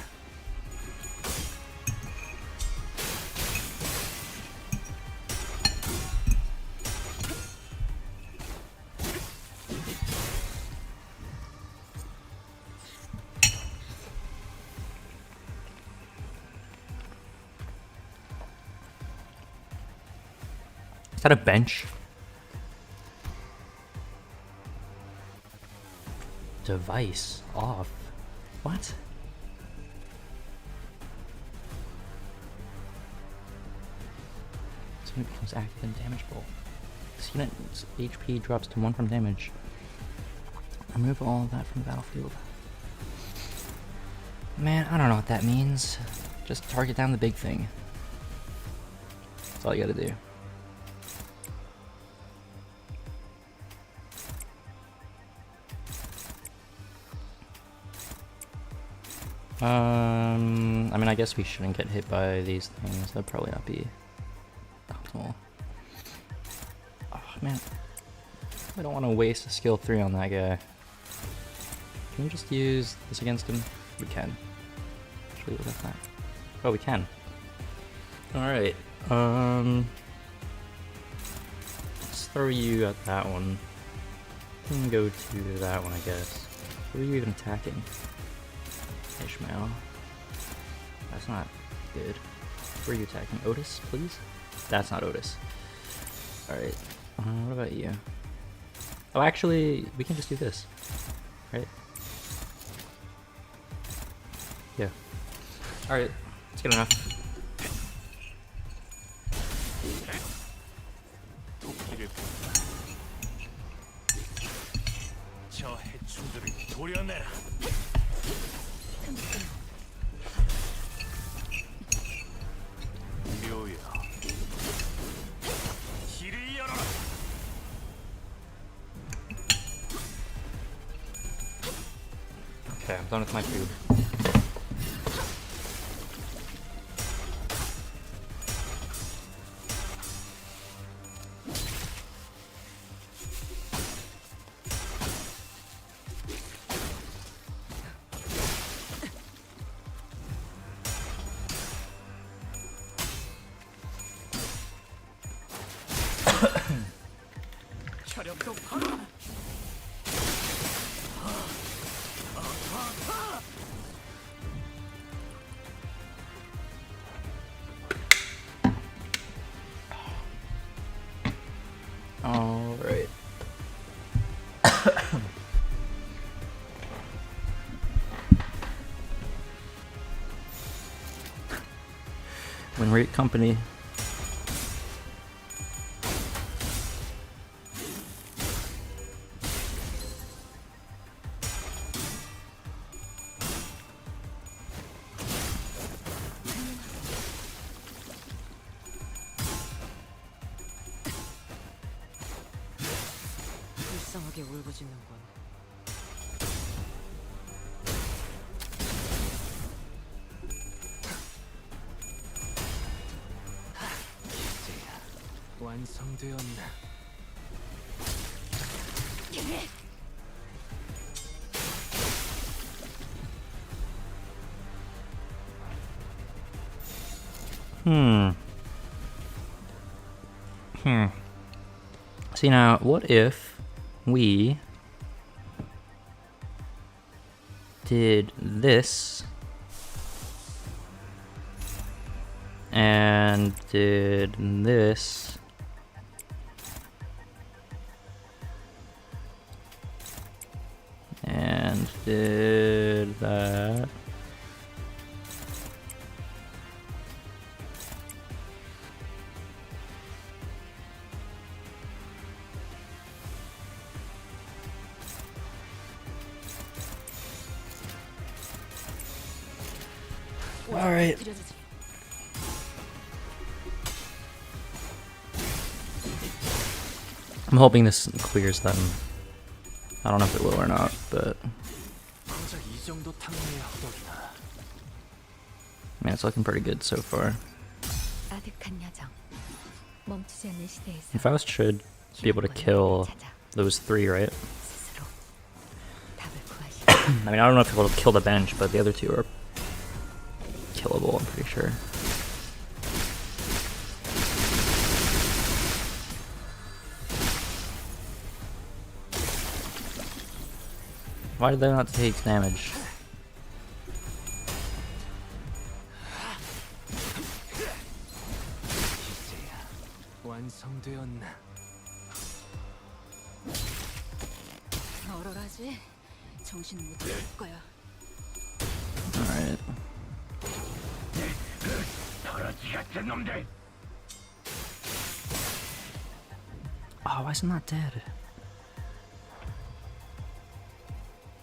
Speaker 1: Is that a bench? Device off. What? This unit becomes active and damageable. This unit's HP drops to 1 from damage. Remove all of that from the battlefield. Man, I don't know what that means. Just target down the big thing. That's all you gotta do. I mean, I guess we shouldn't get hit by these things. That'd probably not be optimal. Oh, man. I don't want to waste a skill 3 on that guy. Can we just use this against him? We can. Actually, look at that. Oh, we can. Alright. Let's throw you at that one. We can go to that one, I guess. Who are you even attacking? Ishmael. That's not good. Who are you attacking? Otis, please? That's not Otis. Alright. What about you? Oh, actually, we can just do this. Right? Yeah. Alright. That's good enough.
Speaker 3: 저 해충들을 도려내라. 묘야. 길을 열어라.
Speaker 1: Okay. I'm done with my food.
Speaker 3: 혈압도 바로.
Speaker 1: All right. When we're at company.
Speaker 4: 불쌍하게 울부짖는군.
Speaker 3: 이제야 완성되었나?
Speaker 1: See now, what if we did this and did this and did that? All right.
Speaker 4: 드려주지.
Speaker 1: I'm hoping this clears them. I don't know if it will or not, but
Speaker 3: 고작 이 정도 탕후의 허덕이나.
Speaker 1: man, it's looking pretty good so far.
Speaker 4: 아득한 야정. 멈추지 않는 시대에서
Speaker 1: If I should be able to kill those three, right?
Speaker 4: 스스로 답을 구하시.
Speaker 1: I mean, I don't know if it'll kill the bench, but the other two are killable, I'm pretty sure. Why did they not take damage?
Speaker 3: 이제야 완성되었나?
Speaker 4: 얼얼하지? 정신 못 차릴 거야.
Speaker 1: Alright. Oh, why isn't that dead?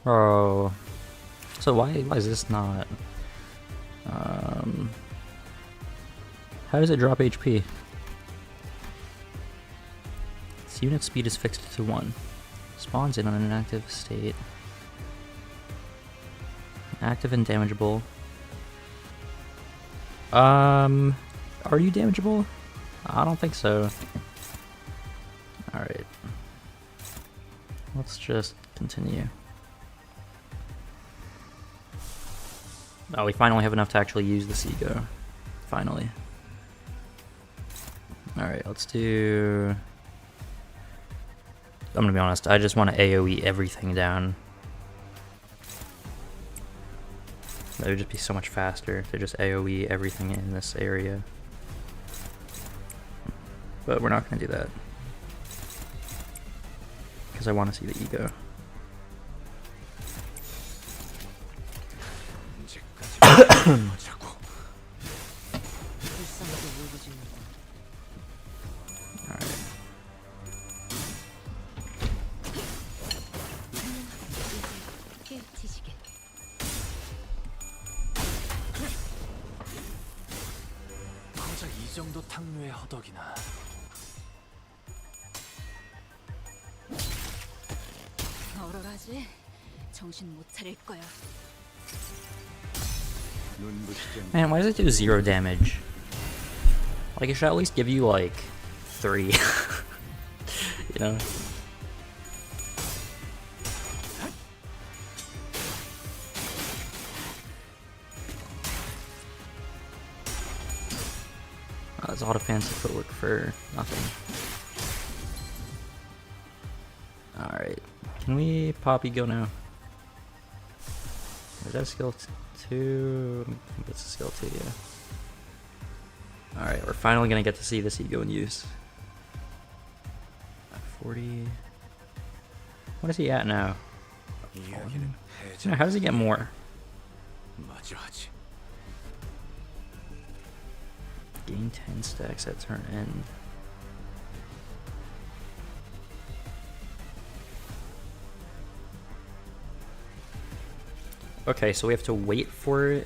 Speaker 1: Bro. So why is this not? How does it drop HP? Its unit speed is fixed to 1. Spawns in on an inactive state. Active and damageable. Are you damageable? I don't think so. Alright. Let's just continue. Oh, we finally have enough to actually use this ego. Finally. Alright, let's do... I'm gonna be honest, I just want to AoE everything down. That would just be so much faster to just AoE everything in this area. But we're not gonna do that. Because I want to see the ego.
Speaker 3: 보자고.
Speaker 4: 불쌍하게 울부짖는군.
Speaker 1: Alright.
Speaker 4: 깨우치시게.
Speaker 3: 고작 이 정도 탕후의 허덕이나.
Speaker 4: 얼얼하지? 정신 못 차릴 거야.
Speaker 1: Man, why does it do 0 damage? Like, it should at least give you, like, 3. You know? Oh, there's a lot of fancy footwork for nothing. Alright. Can we Poppy go now? Is that a skill 2? I think that's a skill 2, yeah. Alright, we're finally gonna get to see this ego in use. 40. What is he at now? How does he get more? Gain 10 stacks at turn end. Okay, so we have to wait for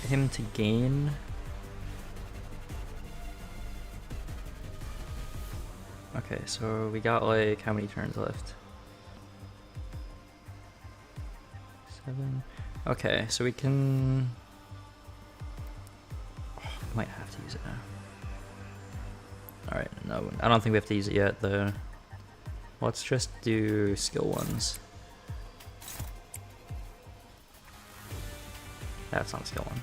Speaker 1: him to gain. Okay, so we got like how many turns left? 7. Okay, so we can. Oh, we might have to use it now. Alright, no, I don't think we have to use it yet though. Let's just do skill 1s. That's not a skill 1.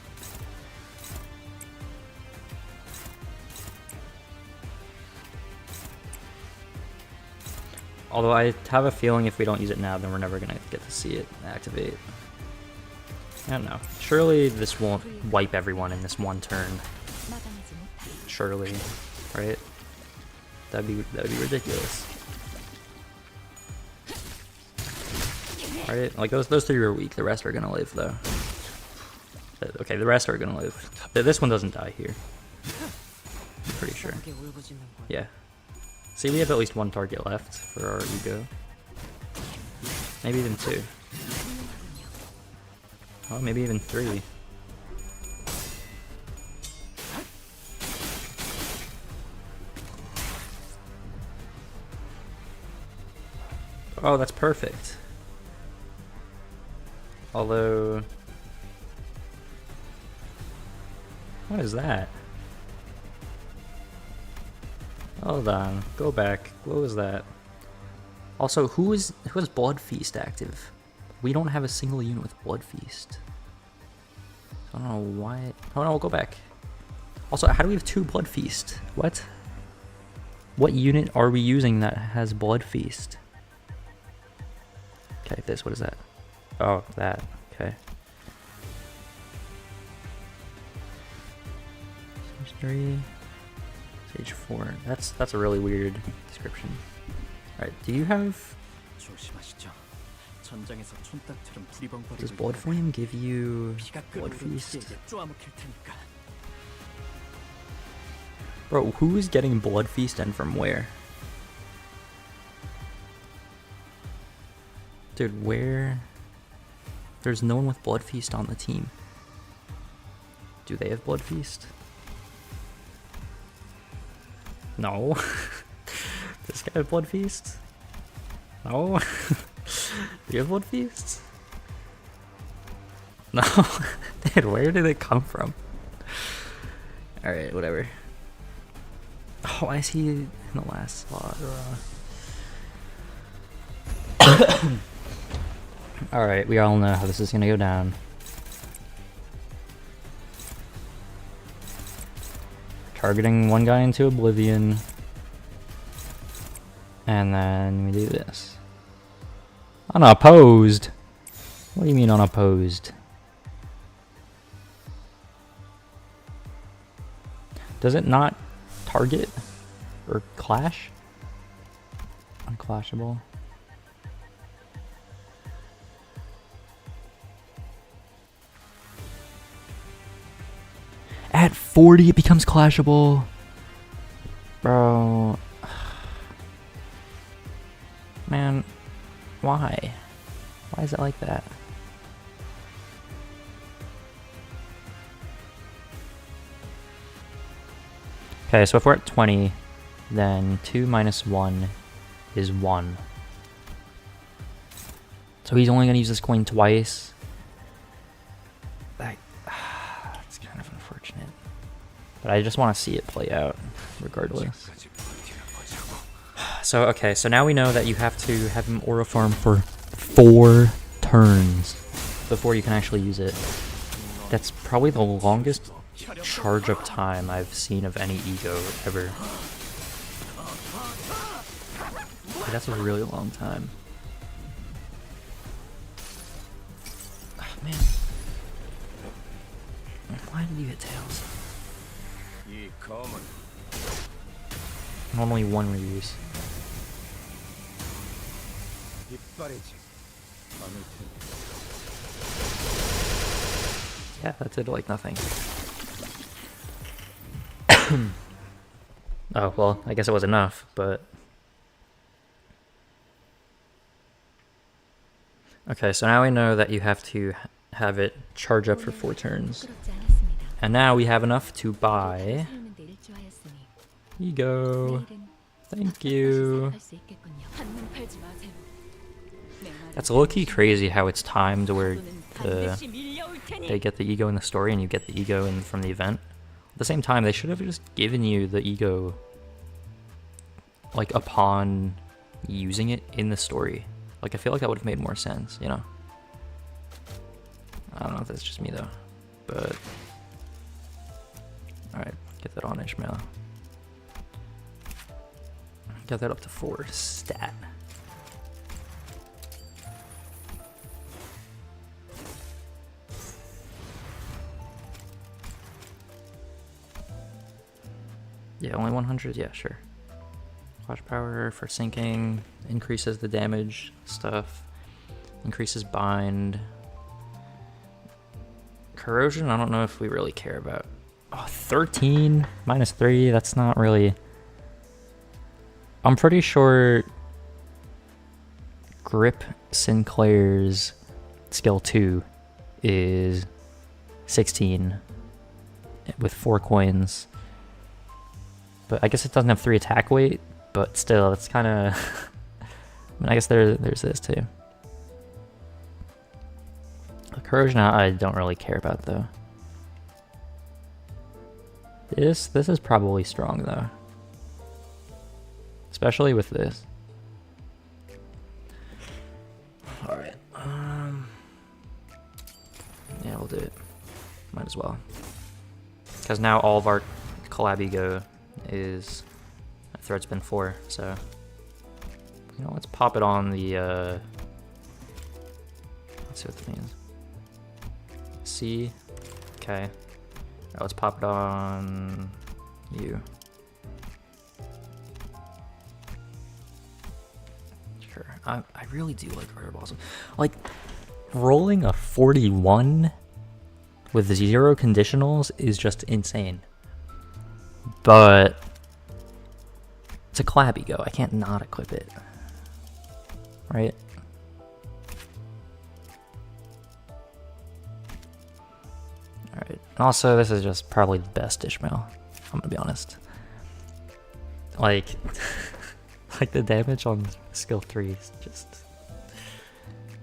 Speaker 1: Although I have a feeling if we don't use it now, then we're never gonna get to see it activate. I don't know. Surely this won't wipe everyone in this one turn. Surely, right? That'd be ridiculous. Alright, like those 3 are weak. The rest are gonna live though. Okay, the rest are gonna live. This one doesn't die here. I'm pretty sure. Yeah. See, we have at least 1 target left for our ego. Maybe even 2. Oh, maybe even 3. Oh, that's perfect. Although... What is that? Hold on, go back. What was that? Also, who has Blood Feast active? We don't have a single unit with Blood Feast. I don't know why. Oh no, we'll go back. Also, how do we have 2 Blood Feast? What? What unit are we using that has Blood Feast? Okay, this, what is that? Oh, that, okay. Stage 3. Stage 4. That's a really weird description. Alright, do you have... Does Blood Flame give you Blood Feast? Bro, who is getting Blood Feast and from where? Dude, where? There's no one with Blood Feast on the team. Do they have Blood Feast? No. This guy have Blood Feast? No. Do you have Blood Feast? No. Dude, where did it come from? Alright, whatever. Oh, why is he in the last slot? Alright, we all know how this is gonna go down. Targeting one guy into oblivion. And then we do this. Unopposed? What do you mean unopposed? Does it not target? Or clash? Unclashable. At 40 it becomes clashable. Bro. Man, why? Why is it like that? Okay, so if we're at 20, then 2 minus 1 is 1. So he's only going to use this coin twice. That It's kind of unfortunate. But I just want to see it play out, regardless. So, okay, so now we know that you have to have him aura farm for 4 turns before you can actually use it. That's probably the longest charge up time I've seen of any ego ever. Like, that's a really long time. Oh, man. Why did you hit tails? Normally 1 reuse. Yeah, that did like nothing. Oh, well, I guess it was enough, but... Okay, so now we know that you have to have it charge up for 4 turns. And now we have enough to buy... Ego. Thank you. That's low-key crazy how it's timed where they get the ego in the story and you get the ego from the event. At the same time, they should have just given you the ego like upon using it in the story. Like, I feel like that would have made more sense, you know? I don't know if that's just me though, but... Alright, get that on Ishmael. Got that up to 4 stat. Yeah, only 100? Yeah, sure. Flash power for sinking, increases the damage stuff, increases bind. Corrosion, I don't know if we really care about. Oh, 13 minus 3, that's not really... I'm pretty sure Grip Sinclair's skill 2 is 16 with 4 coins. But I guess it doesn't have 3 attack weight, but still, it's kind of... I mean, I guess there's this too. The corrosion I don't really care about though. This is probably strong though. Especially with this. Alright. Yeah, we'll do it. Might as well. Because now all of our collab ego is thread's been 4, so you know, let's pop it on the let's see what that means. C. Okay. Right, let's pop it on you. Sure. I really do like Art of Blossom. Like, rolling a 41 with 0 conditionals is just insane. But it's a collab ego. I can't not equip it. Right? Alright. Also, this is just probably the best Ishmael. I'm gonna be honest. Like, like the damage on skill 3 is just...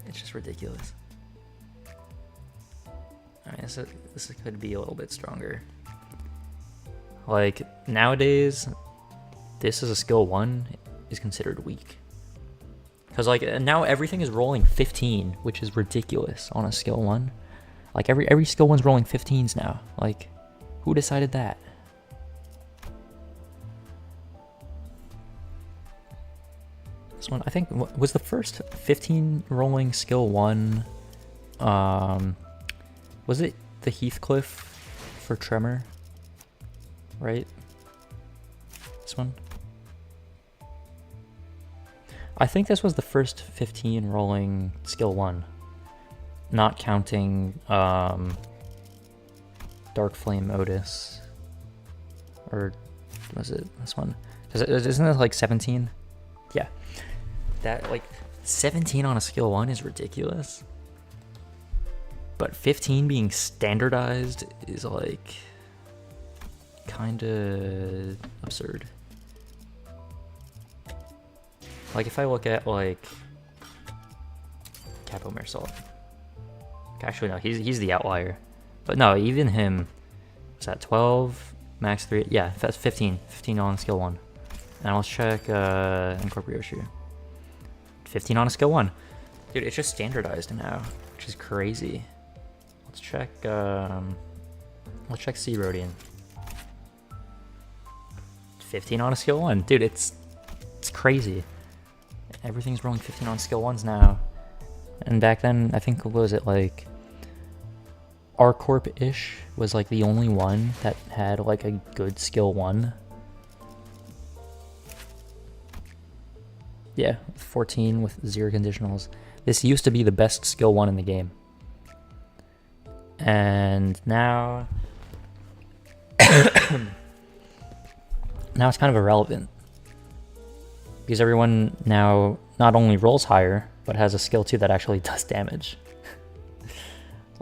Speaker 1: It's just ridiculous. Alright, so this could be a little bit stronger. Like, nowadays, this as a skill 1 is considered weak. Because, like, now everything is rolling 15, which is ridiculous on a skill 1. Like, every skill 1's rolling 15s now. Like, who decided that? This one, I think, was the first 15 rolling skill 1, was it the Heathcliff for Tremor? Right? This one? I think this was the first 15 rolling skill 1. Not counting Dark Flame Otis. Or was it this one? Isn't it like 17? Yeah. That, like, 17 on a skill 1 is ridiculous. But 15 being standardized is like... kinda absurd. Like, if I look at, like, Capo Mersal. Actually, no, he's the outlier. But no, even him, What's that? 12 max 3. Yeah, that's 15. 15 on skill 1. And let's check Incorporate Yoshu. 15 on a skill 1. Dude, it's just standardized now, which is crazy. Let's check Sea Rodian. 15 on a skill 1. Dude, it's crazy. Everything's rolling 15 on skill 1s now. And back then, I think, what was it, like, R-Corp-ish was like the only one that had like a good skill 1. Yeah, 14 with 0 conditionals. This used to be the best skill 1 in the game. And now... now it's kind of irrelevant. Because everyone now not only rolls higher, but has a skill 2 that actually does damage.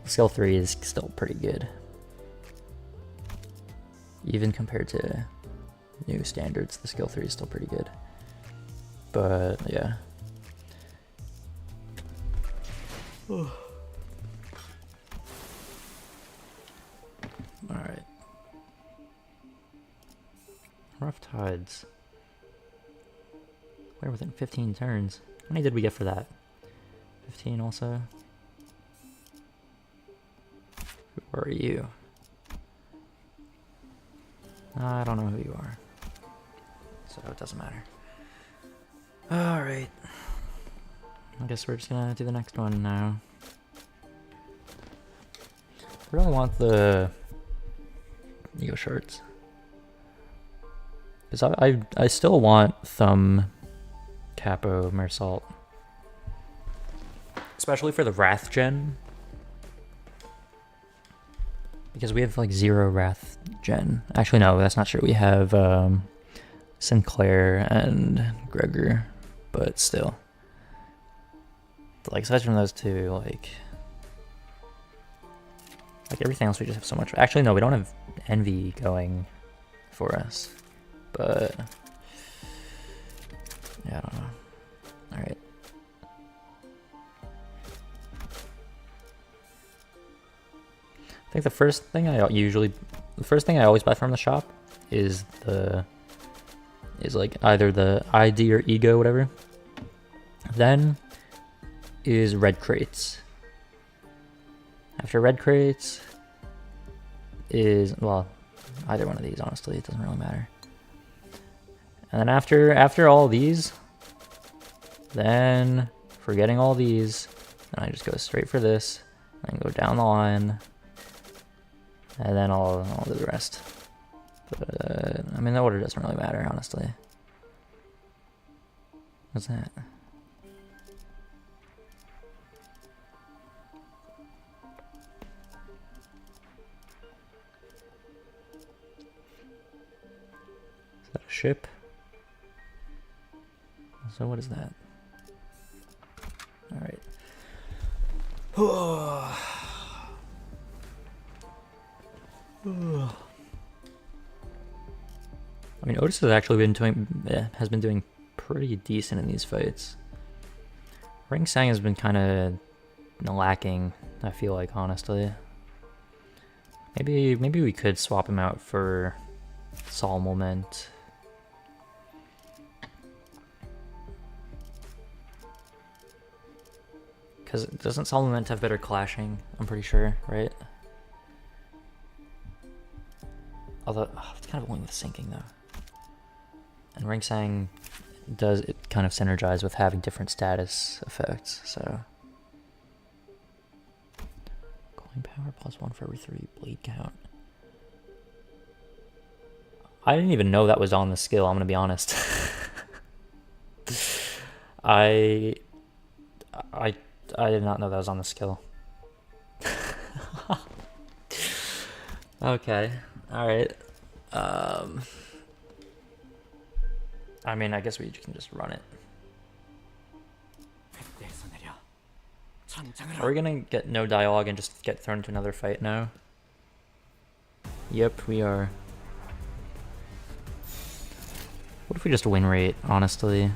Speaker 1: Skill 3 is still pretty good. Even compared to new standards, the skill 3 is still pretty good. But, yeah. Alright. Rough Tides. We're within 15 turns. How many did we get for that? 15 also? Who are you? I don't know who you are. So it doesn't matter. Alright. I guess we're just gonna do the next one now. I really want the Ego Shards. Because I still want Thumb, Capo, Mersault. Especially for the Wrath gen. Because we have like 0 Wrath gen. Actually, no, that's not true. We have Sinclair and Gregor, but still. Like, aside from those two, like everything else, we just have so much. Actually, no, we don't have Envy going for us, but yeah, I don't know. All right. I think the first thing I always buy from the shop is like either the ID or Ego, whatever. Then is red crates. After red crates is, well, either one of these, honestly, it doesn't really matter. And then after all these, then forgetting all these, then I just go straight for this, and go down the line. And then I'll do the rest. But, I mean, the order doesn't really matter, honestly. What's that? Is that a ship? So what is that? Alright. I mean, Otis has actually been doing pretty decent in these fights. Ring Sang has been kind of lacking, I feel like, honestly. Maybe we could swap him out for Sol Moment. Because doesn't Sol Moment have better clashing? I'm pretty sure, right? Although, it's kind of only with syncing, though. And Ring Sang does it kind of synergize with having different status effects, so. Cooling power +1 for every 3 blade count. I didn't even know that was on the skill, I'm gonna be honest. I did not know that was on the skill. Okay, alright. I mean, I guess we can just run it. Are we gonna get no dialogue and just get thrown into another fight now? Yep, we are. What if we just win rate, honestly?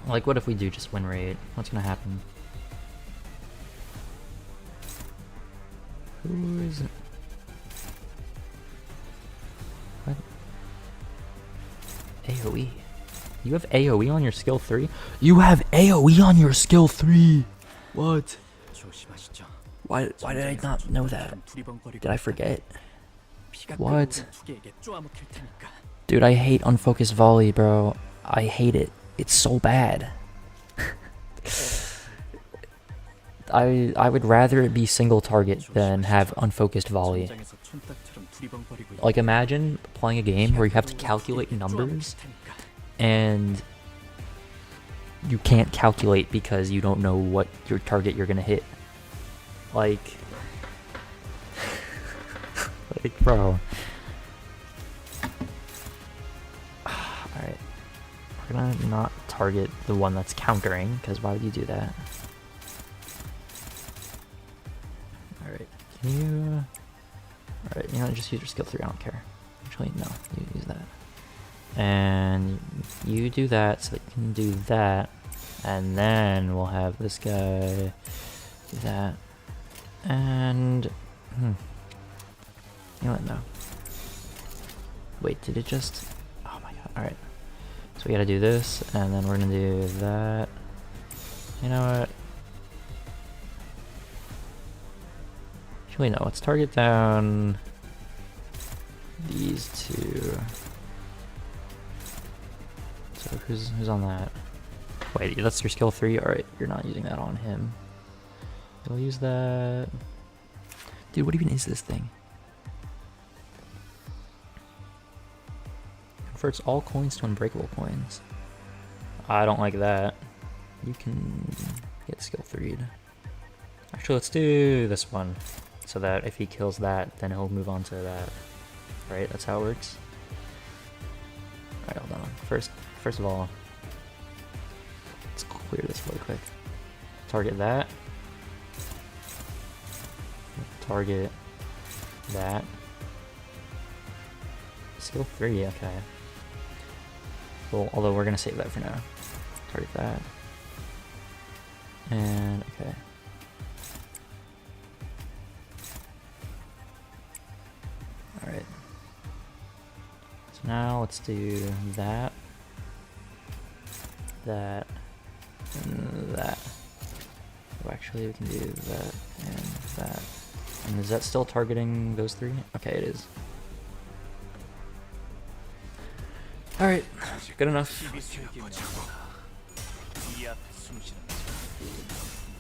Speaker 1: Like, what if we do just win rate? What's gonna happen? Who is it?
Speaker 2: AoE.
Speaker 1: You have AoE on your skill 3? You have AoE on your skill 3! What?
Speaker 3: 조심하시죠.
Speaker 2: Why did I not know that? Did I forget?
Speaker 1: What?
Speaker 3: 투기에게 쪼아먹힐 테니까.
Speaker 1: Dude, I hate unfocused volley, bro. I hate it. It's so bad. I would rather it be single target than have unfocused volley.
Speaker 3: 전장에서 촌딱처럼 두리번거리고
Speaker 1: Like imagine playing a game where you have to calculate numbers and you can't calculate because you don't know what your target you're gonna hit. Like bro. Alright. We're gonna not target the one that's countering, because why would you do that? Alright, can you... Alright, you know, just use your skill 3, I don't care. Actually, no, you use that. And you do that so that you can do that. And then we'll have this guy do that. And... You know what, no. Wait, did it just... Oh my god, alright. So we gotta do this, and then we're gonna do that. You know what? Actually, no, let's target down these two. So who's on that? Wait, that's your skill 3? Alright, you're not using that on him. We'll use that. Dude, what even is this thing? Converts all coins to unbreakable coins. I don't like that. You can get skill 3'd. Actually, let's do this one. So that if he kills that, then he'll move on to that. Right? That's how it works. Alright, hold on. First of all, let's clear this really quick. Target that. Target that. Skill 3, okay. Well, although we're gonna save that for now. Target that. And okay. Alright. So now let's do that. That. And that. Oh, actually we can do that and that. And is that still targeting those 3? Okay, it is. Alright, good enough.
Speaker 3: 이 앞에 숨쉬는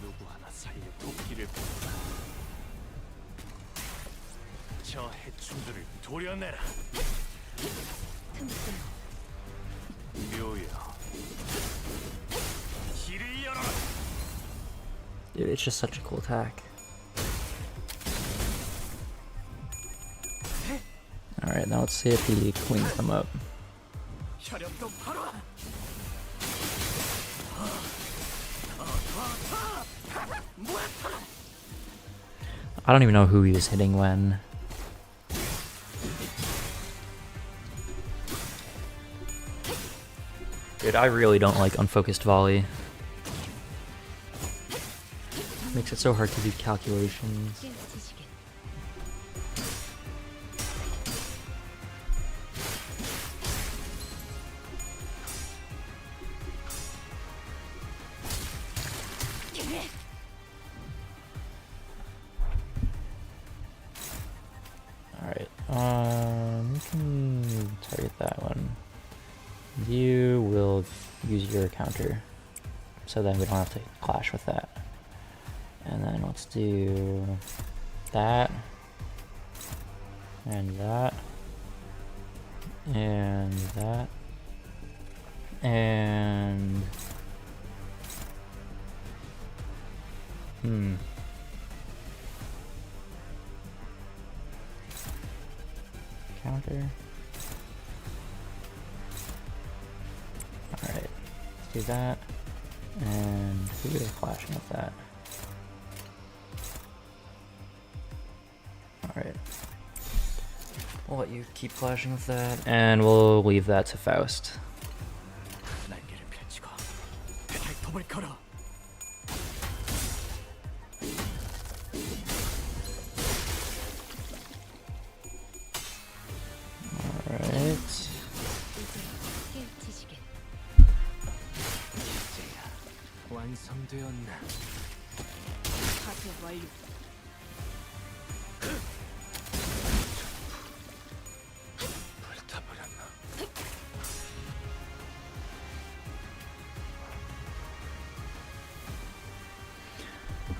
Speaker 3: 누구 하나 살려 도끼를 뽑아. 저 해충들을 도려내라. 묘야. 길을 열어라.
Speaker 1: Dude, it's just such a cool attack. Alright, now let's see if he cleans them up.
Speaker 3: 혈연도 바로.
Speaker 1: I don't even know who he was hitting when. Dude, I really don't like unfocused volley. Makes it so hard to do calculations. Alright, you can target that one. You will use your counter, so then we don't have to clash with that. And then let's do that, and that, and that, and... Counter. Alright, let's do that, and who is clashing with that? Alright. We'll let you keep clashing with that, and we'll leave that to Faust.
Speaker 3: 날개를 펼치고 배탈톱을 걸어.
Speaker 1: Alright.
Speaker 3: 완성되었나?
Speaker 4: 파괴 완료.
Speaker 3: 불타버렸나?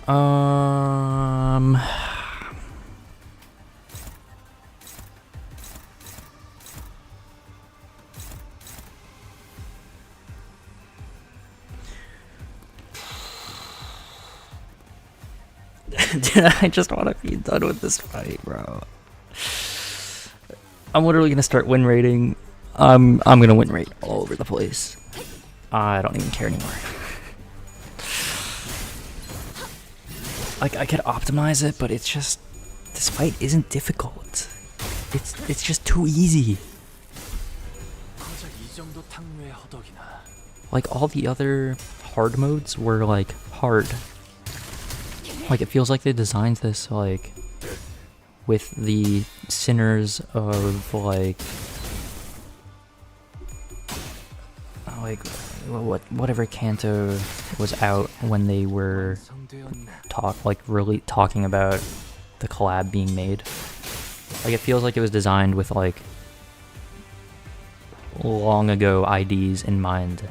Speaker 1: Um. Dude, I just want to be done with this fight, bro. I'm literally gonna start win rating. I'm gonna win rate all over the place. I don't even care anymore. Like, I could optimize it, but it's just, this fight isn't difficult. It's just too easy.
Speaker 3: 고작 이 정도 탕류의 허덕이나.
Speaker 1: Like, all the other hard modes were like hard. Like, it feels like they designed this like with the sinners of like whatever Kanto was out when they were really talking about the collab being made. Like, it feels like it was designed with like long ago IDs in mind.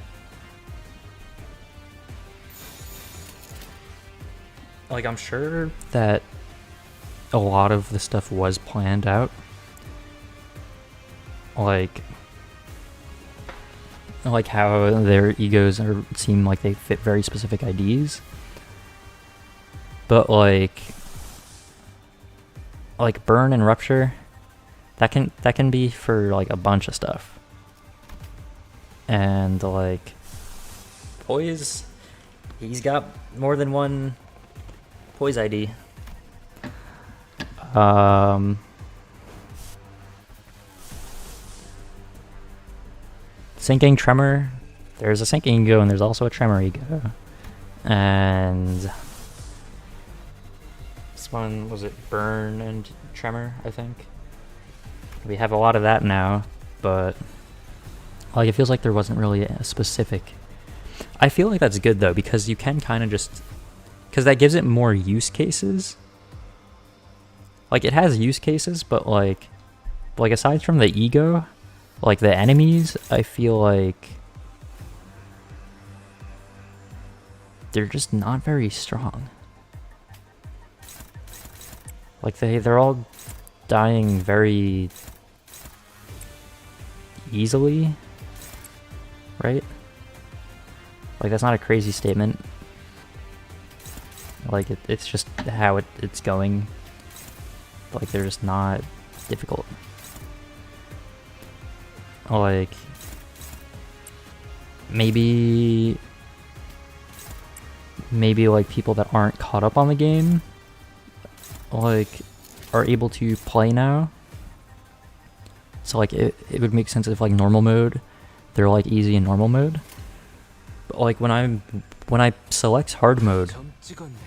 Speaker 1: Like, I'm sure that a lot of the stuff was planned out. Like how their egos seem like they fit very specific IDs. But like burn and rupture, that can be for like a bunch of stuff. And like Poise, he's got more than one Poise ID. Sinking Tremor, there's a sinking ego and there's also a tremor ego. And this one, was it Burn and Tremor, I think? We have a lot of that now, but like, it feels like there wasn't really a specific. I feel like that's good though, because you can kind of just, because that gives it more use cases. Like, it has use cases, but like aside from the ego, like the enemies, I feel like they're just not very strong. Like, they're all dying very easily, right? Like, that's not a crazy statement. Like, it's just how it's going. Like, they're just not difficult. Like, maybe like people that aren't caught up on the game like are able to play now. So like it would make sense if like normal mode, they're like easy in normal mode. But like when I select hard mode,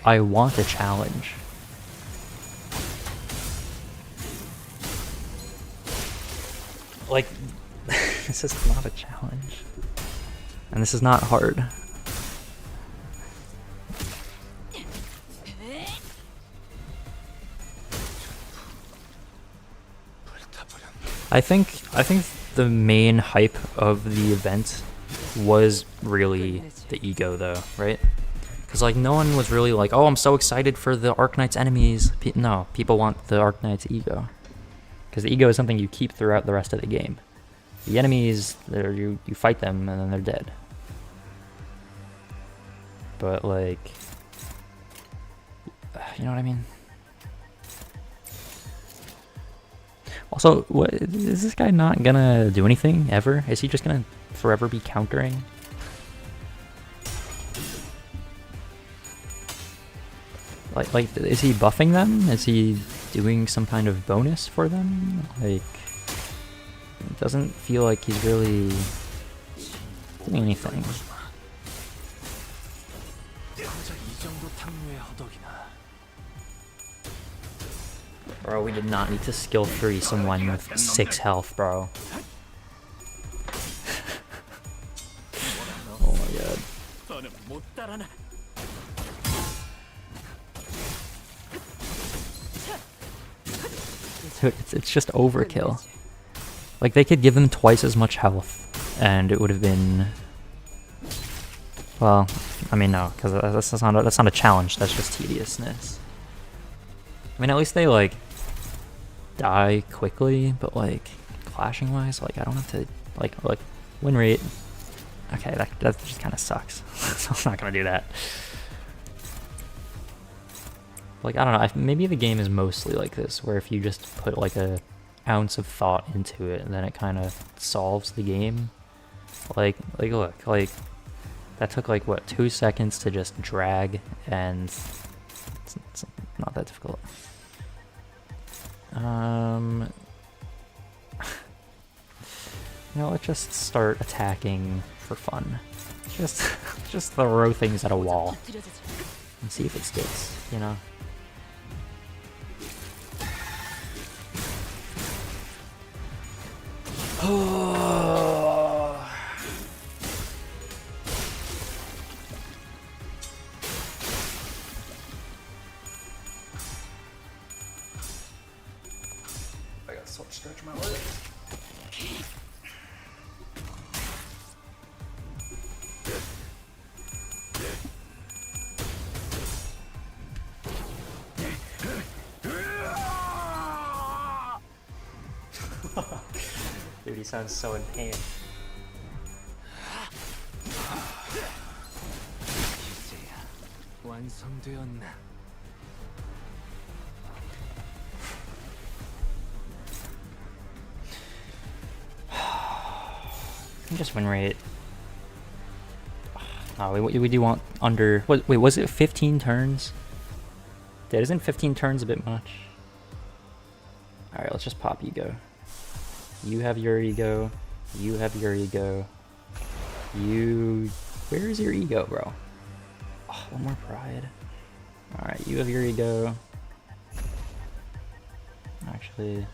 Speaker 1: I want a challenge. Like, this is not a challenge. And this is not hard. I think the main hype of the event was really the ego though, right? Because like no one was really like, oh, I'm so excited for the Arknights enemies. No, people want the Arknights ego. Because the ego is something you keep throughout the rest of the game. The enemies, you fight them and then they're dead. But like, you know what I mean? Also, what is this guy not gonna do anything ever? Is he just gonna forever be countering? Like, is he buffing them? Is he doing some kind of bonus for them? Like, it doesn't feel like he's really doing anything. Bro, we did not need to skill 3 someone with 6 health, bro. Oh my god. Dude, it's just overkill. Like, they could give them twice as much health, and it would have been... Well, I mean, no, because that's not a challenge, that's just tediousness. I mean, at least they, like, die quickly, but, like, clashing-wise, like, I don't have to, like, win rate. Okay, that just kind of sucks, so I'm not gonna do that. Like, I don't know, maybe the game is mostly like this, where if you just put, like, a ounce of thought into it, and then it kind of solves the game. Like, look, like, that took, like, what, 2 seconds to just drag, and it's not that difficult. You know, let's just start attacking for fun. Just throw things at a wall and see if it sticks, you know? I gotta stretch my legs. Dude, he sounds so in pain.
Speaker 3: 완성되었나?
Speaker 1: Just win rate. Oh, we do want under... Wait, was it 15 turns? Dude, isn't 15 turns a bit much? Alright, let's just pop ego. You have your ego. You have your ego. You... Where is your ego, bro? Oh, one more pride. Alright, you have your ego. Actually...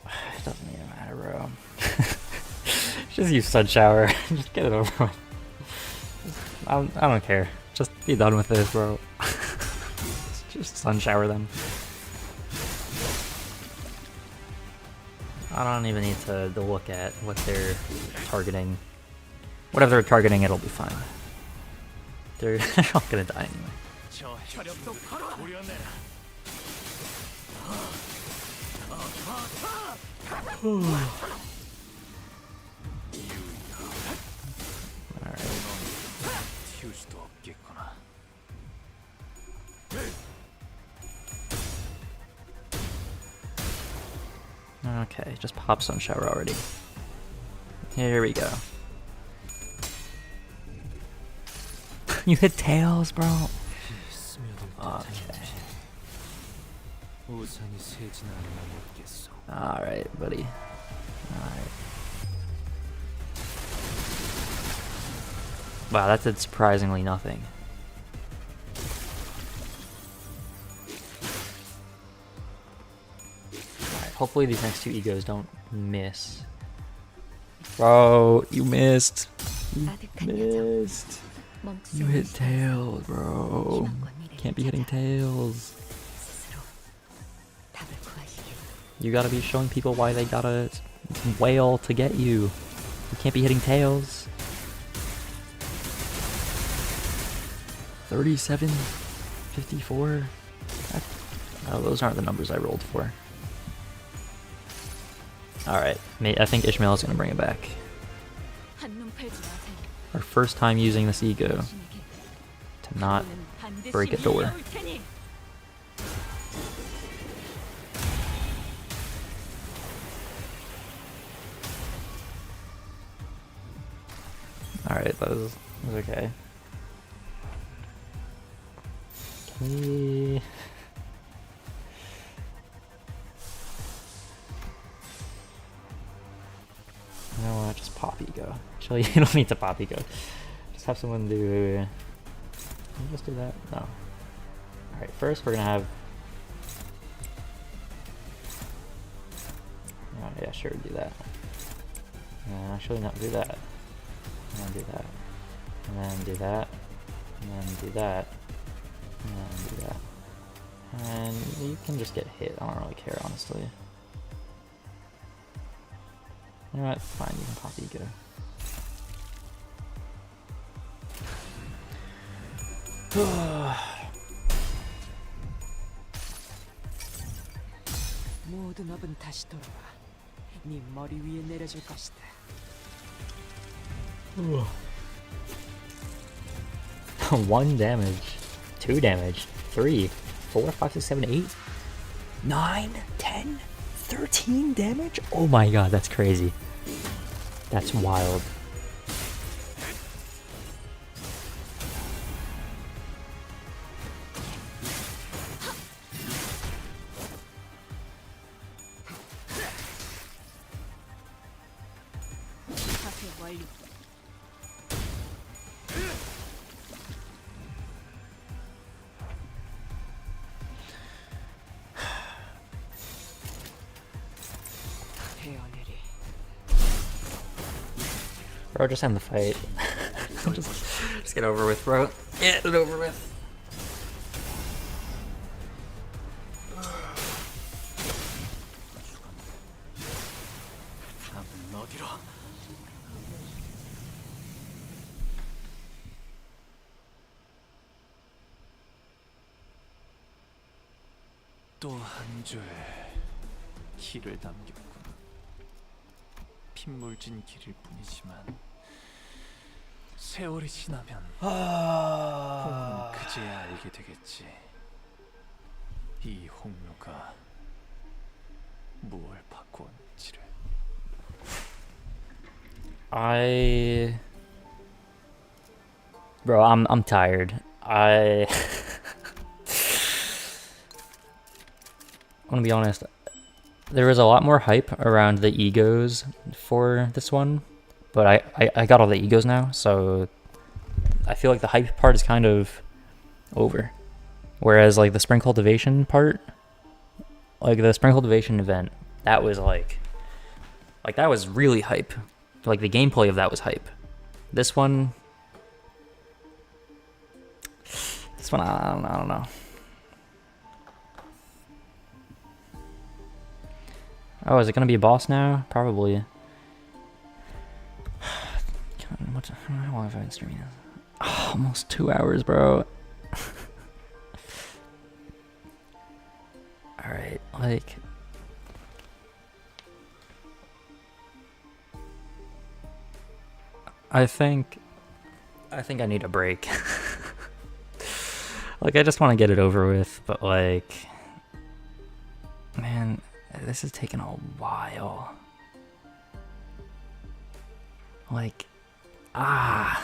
Speaker 1: It doesn't even matter, bro. Just use Sun Shower. Just get it over with. I don't care. Just be done with this, bro. Just Sun Shower them. I don't even need to look at what they're targeting. Whatever they're targeting, it'll be fine. They're all gonna die anyway. Okay, just pop Sun Shower already. Here we go. You hit tails, bro. Okay. Alright, buddy. Alright. Wow, that did surprisingly nothing. Alright, hopefully these next two egos don't miss. Bro, you missed. You missed. You hit tails, bro. Can't be hitting tails. You gotta be showing people why they gotta wail to get you. You can't be hitting tails. 37, 54. Oh, those aren't the numbers I rolled for. Alright, I think Ishmael's gonna bring it back. Our first time using this ego to not break a door. Alright, that was okay. Can we... You know what, just pop ego. Actually, you don't need to pop ego. Just have someone do... Can you just do that? No. Alright, first we're gonna have... Oh, yeah, sure, do that. Actually, no, do that. And then do that. And then do that. And then do that. And then do that. And you can just get hit. I don't really care, honestly. You know what? Fine, you can pop ego.
Speaker 5: 모든 업은 다시 돌아와. 네 머리 위에 내려줄 것이다.
Speaker 1: 1 damage, 2 damage, 3, 4, 5, 6, 7, 8, 9, 10, 13 damage? Oh my god, that's crazy. That's wild.
Speaker 5: 사태 완료. 헤어내리.
Speaker 1: Bro, just end the fight. just get over with, bro. Get it over with.
Speaker 3: 답은 어디로? 또 한 줄 길을 남겼군. 핏물진 길일 뿐이지만 세월이 지나면 홍로는 그제야 알게 되겠지. 이 홍로가 무엇을 바꾸었는지를.
Speaker 1: Bro, I'm tired. I'm gonna be honest. There was a lot more hype around the egos for this one, but I got all the egos now, so I feel like the hype part is kind of over. Whereas like the spring cultivation part, like the spring cultivation event, that was like that was really hype. Like the gameplay of that was hype. This one, I don't know. Oh, is it gonna be a boss now? Probably. How long have I been streaming this? Oh, almost 2 hours, bro. Alright, like... I think I need a break. Like, I just want to get it over with, but like... Man, this is taking a while. Like... I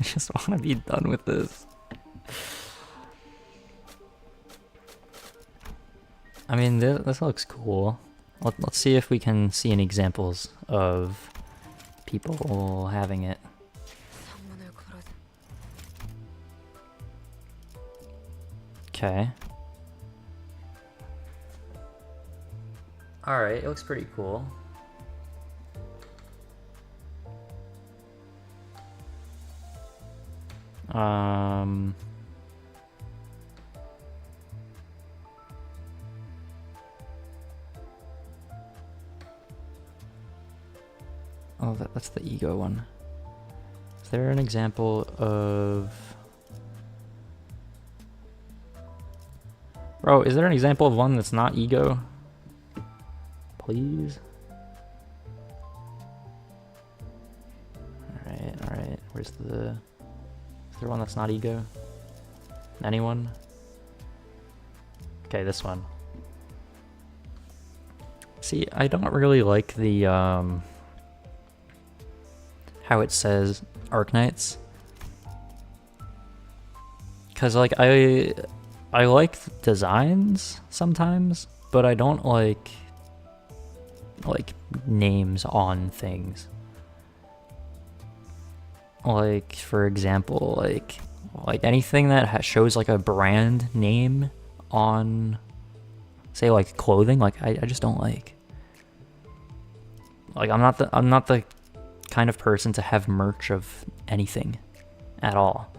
Speaker 1: just want to be done with this. I mean, this looks cool. Let's see if we can see any examples of people having it.
Speaker 4: 성문을 걸어
Speaker 1: Okay. Alright, it looks pretty cool. Oh, that's the ego one. Is there an example of... Bro, is there an example of one that's not ego? Please? Alright. Where's the... Is there one that's not ego? Anyone? Okay, this one. See, I don't really like the, how it says Arknights. Cause like I like designs sometimes, but I don't like names on things. Like for example, like anything that shows like a brand name on, say like clothing, like I just don't like. Like I'm not the kind of person to have merch of anything at all.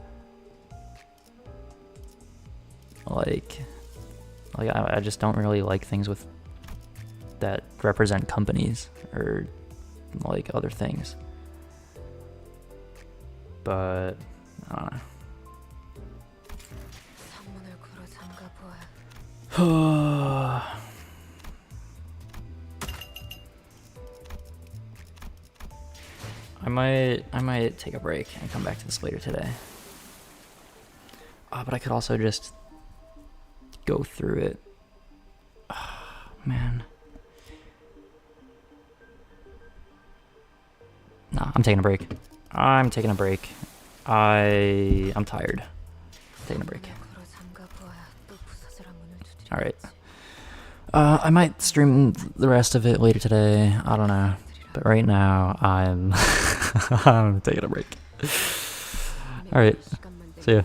Speaker 1: Like I just don't really like things with that represent companies or like other things. But I don't know.
Speaker 4: 창문을 걸어 잠가 보아요.
Speaker 1: I might take a break and come back to this later today. But I could also just go through it. Man. Nah, I'm taking a break. I'm taking a break. I'm tired. Taking a break.
Speaker 4: 걸어 잠가 보아야 또 부서져라 문을 두드려.
Speaker 1: Alright. I might stream the rest of it later today. I don't know. But right now, I'm taking a break. Alright. See ya.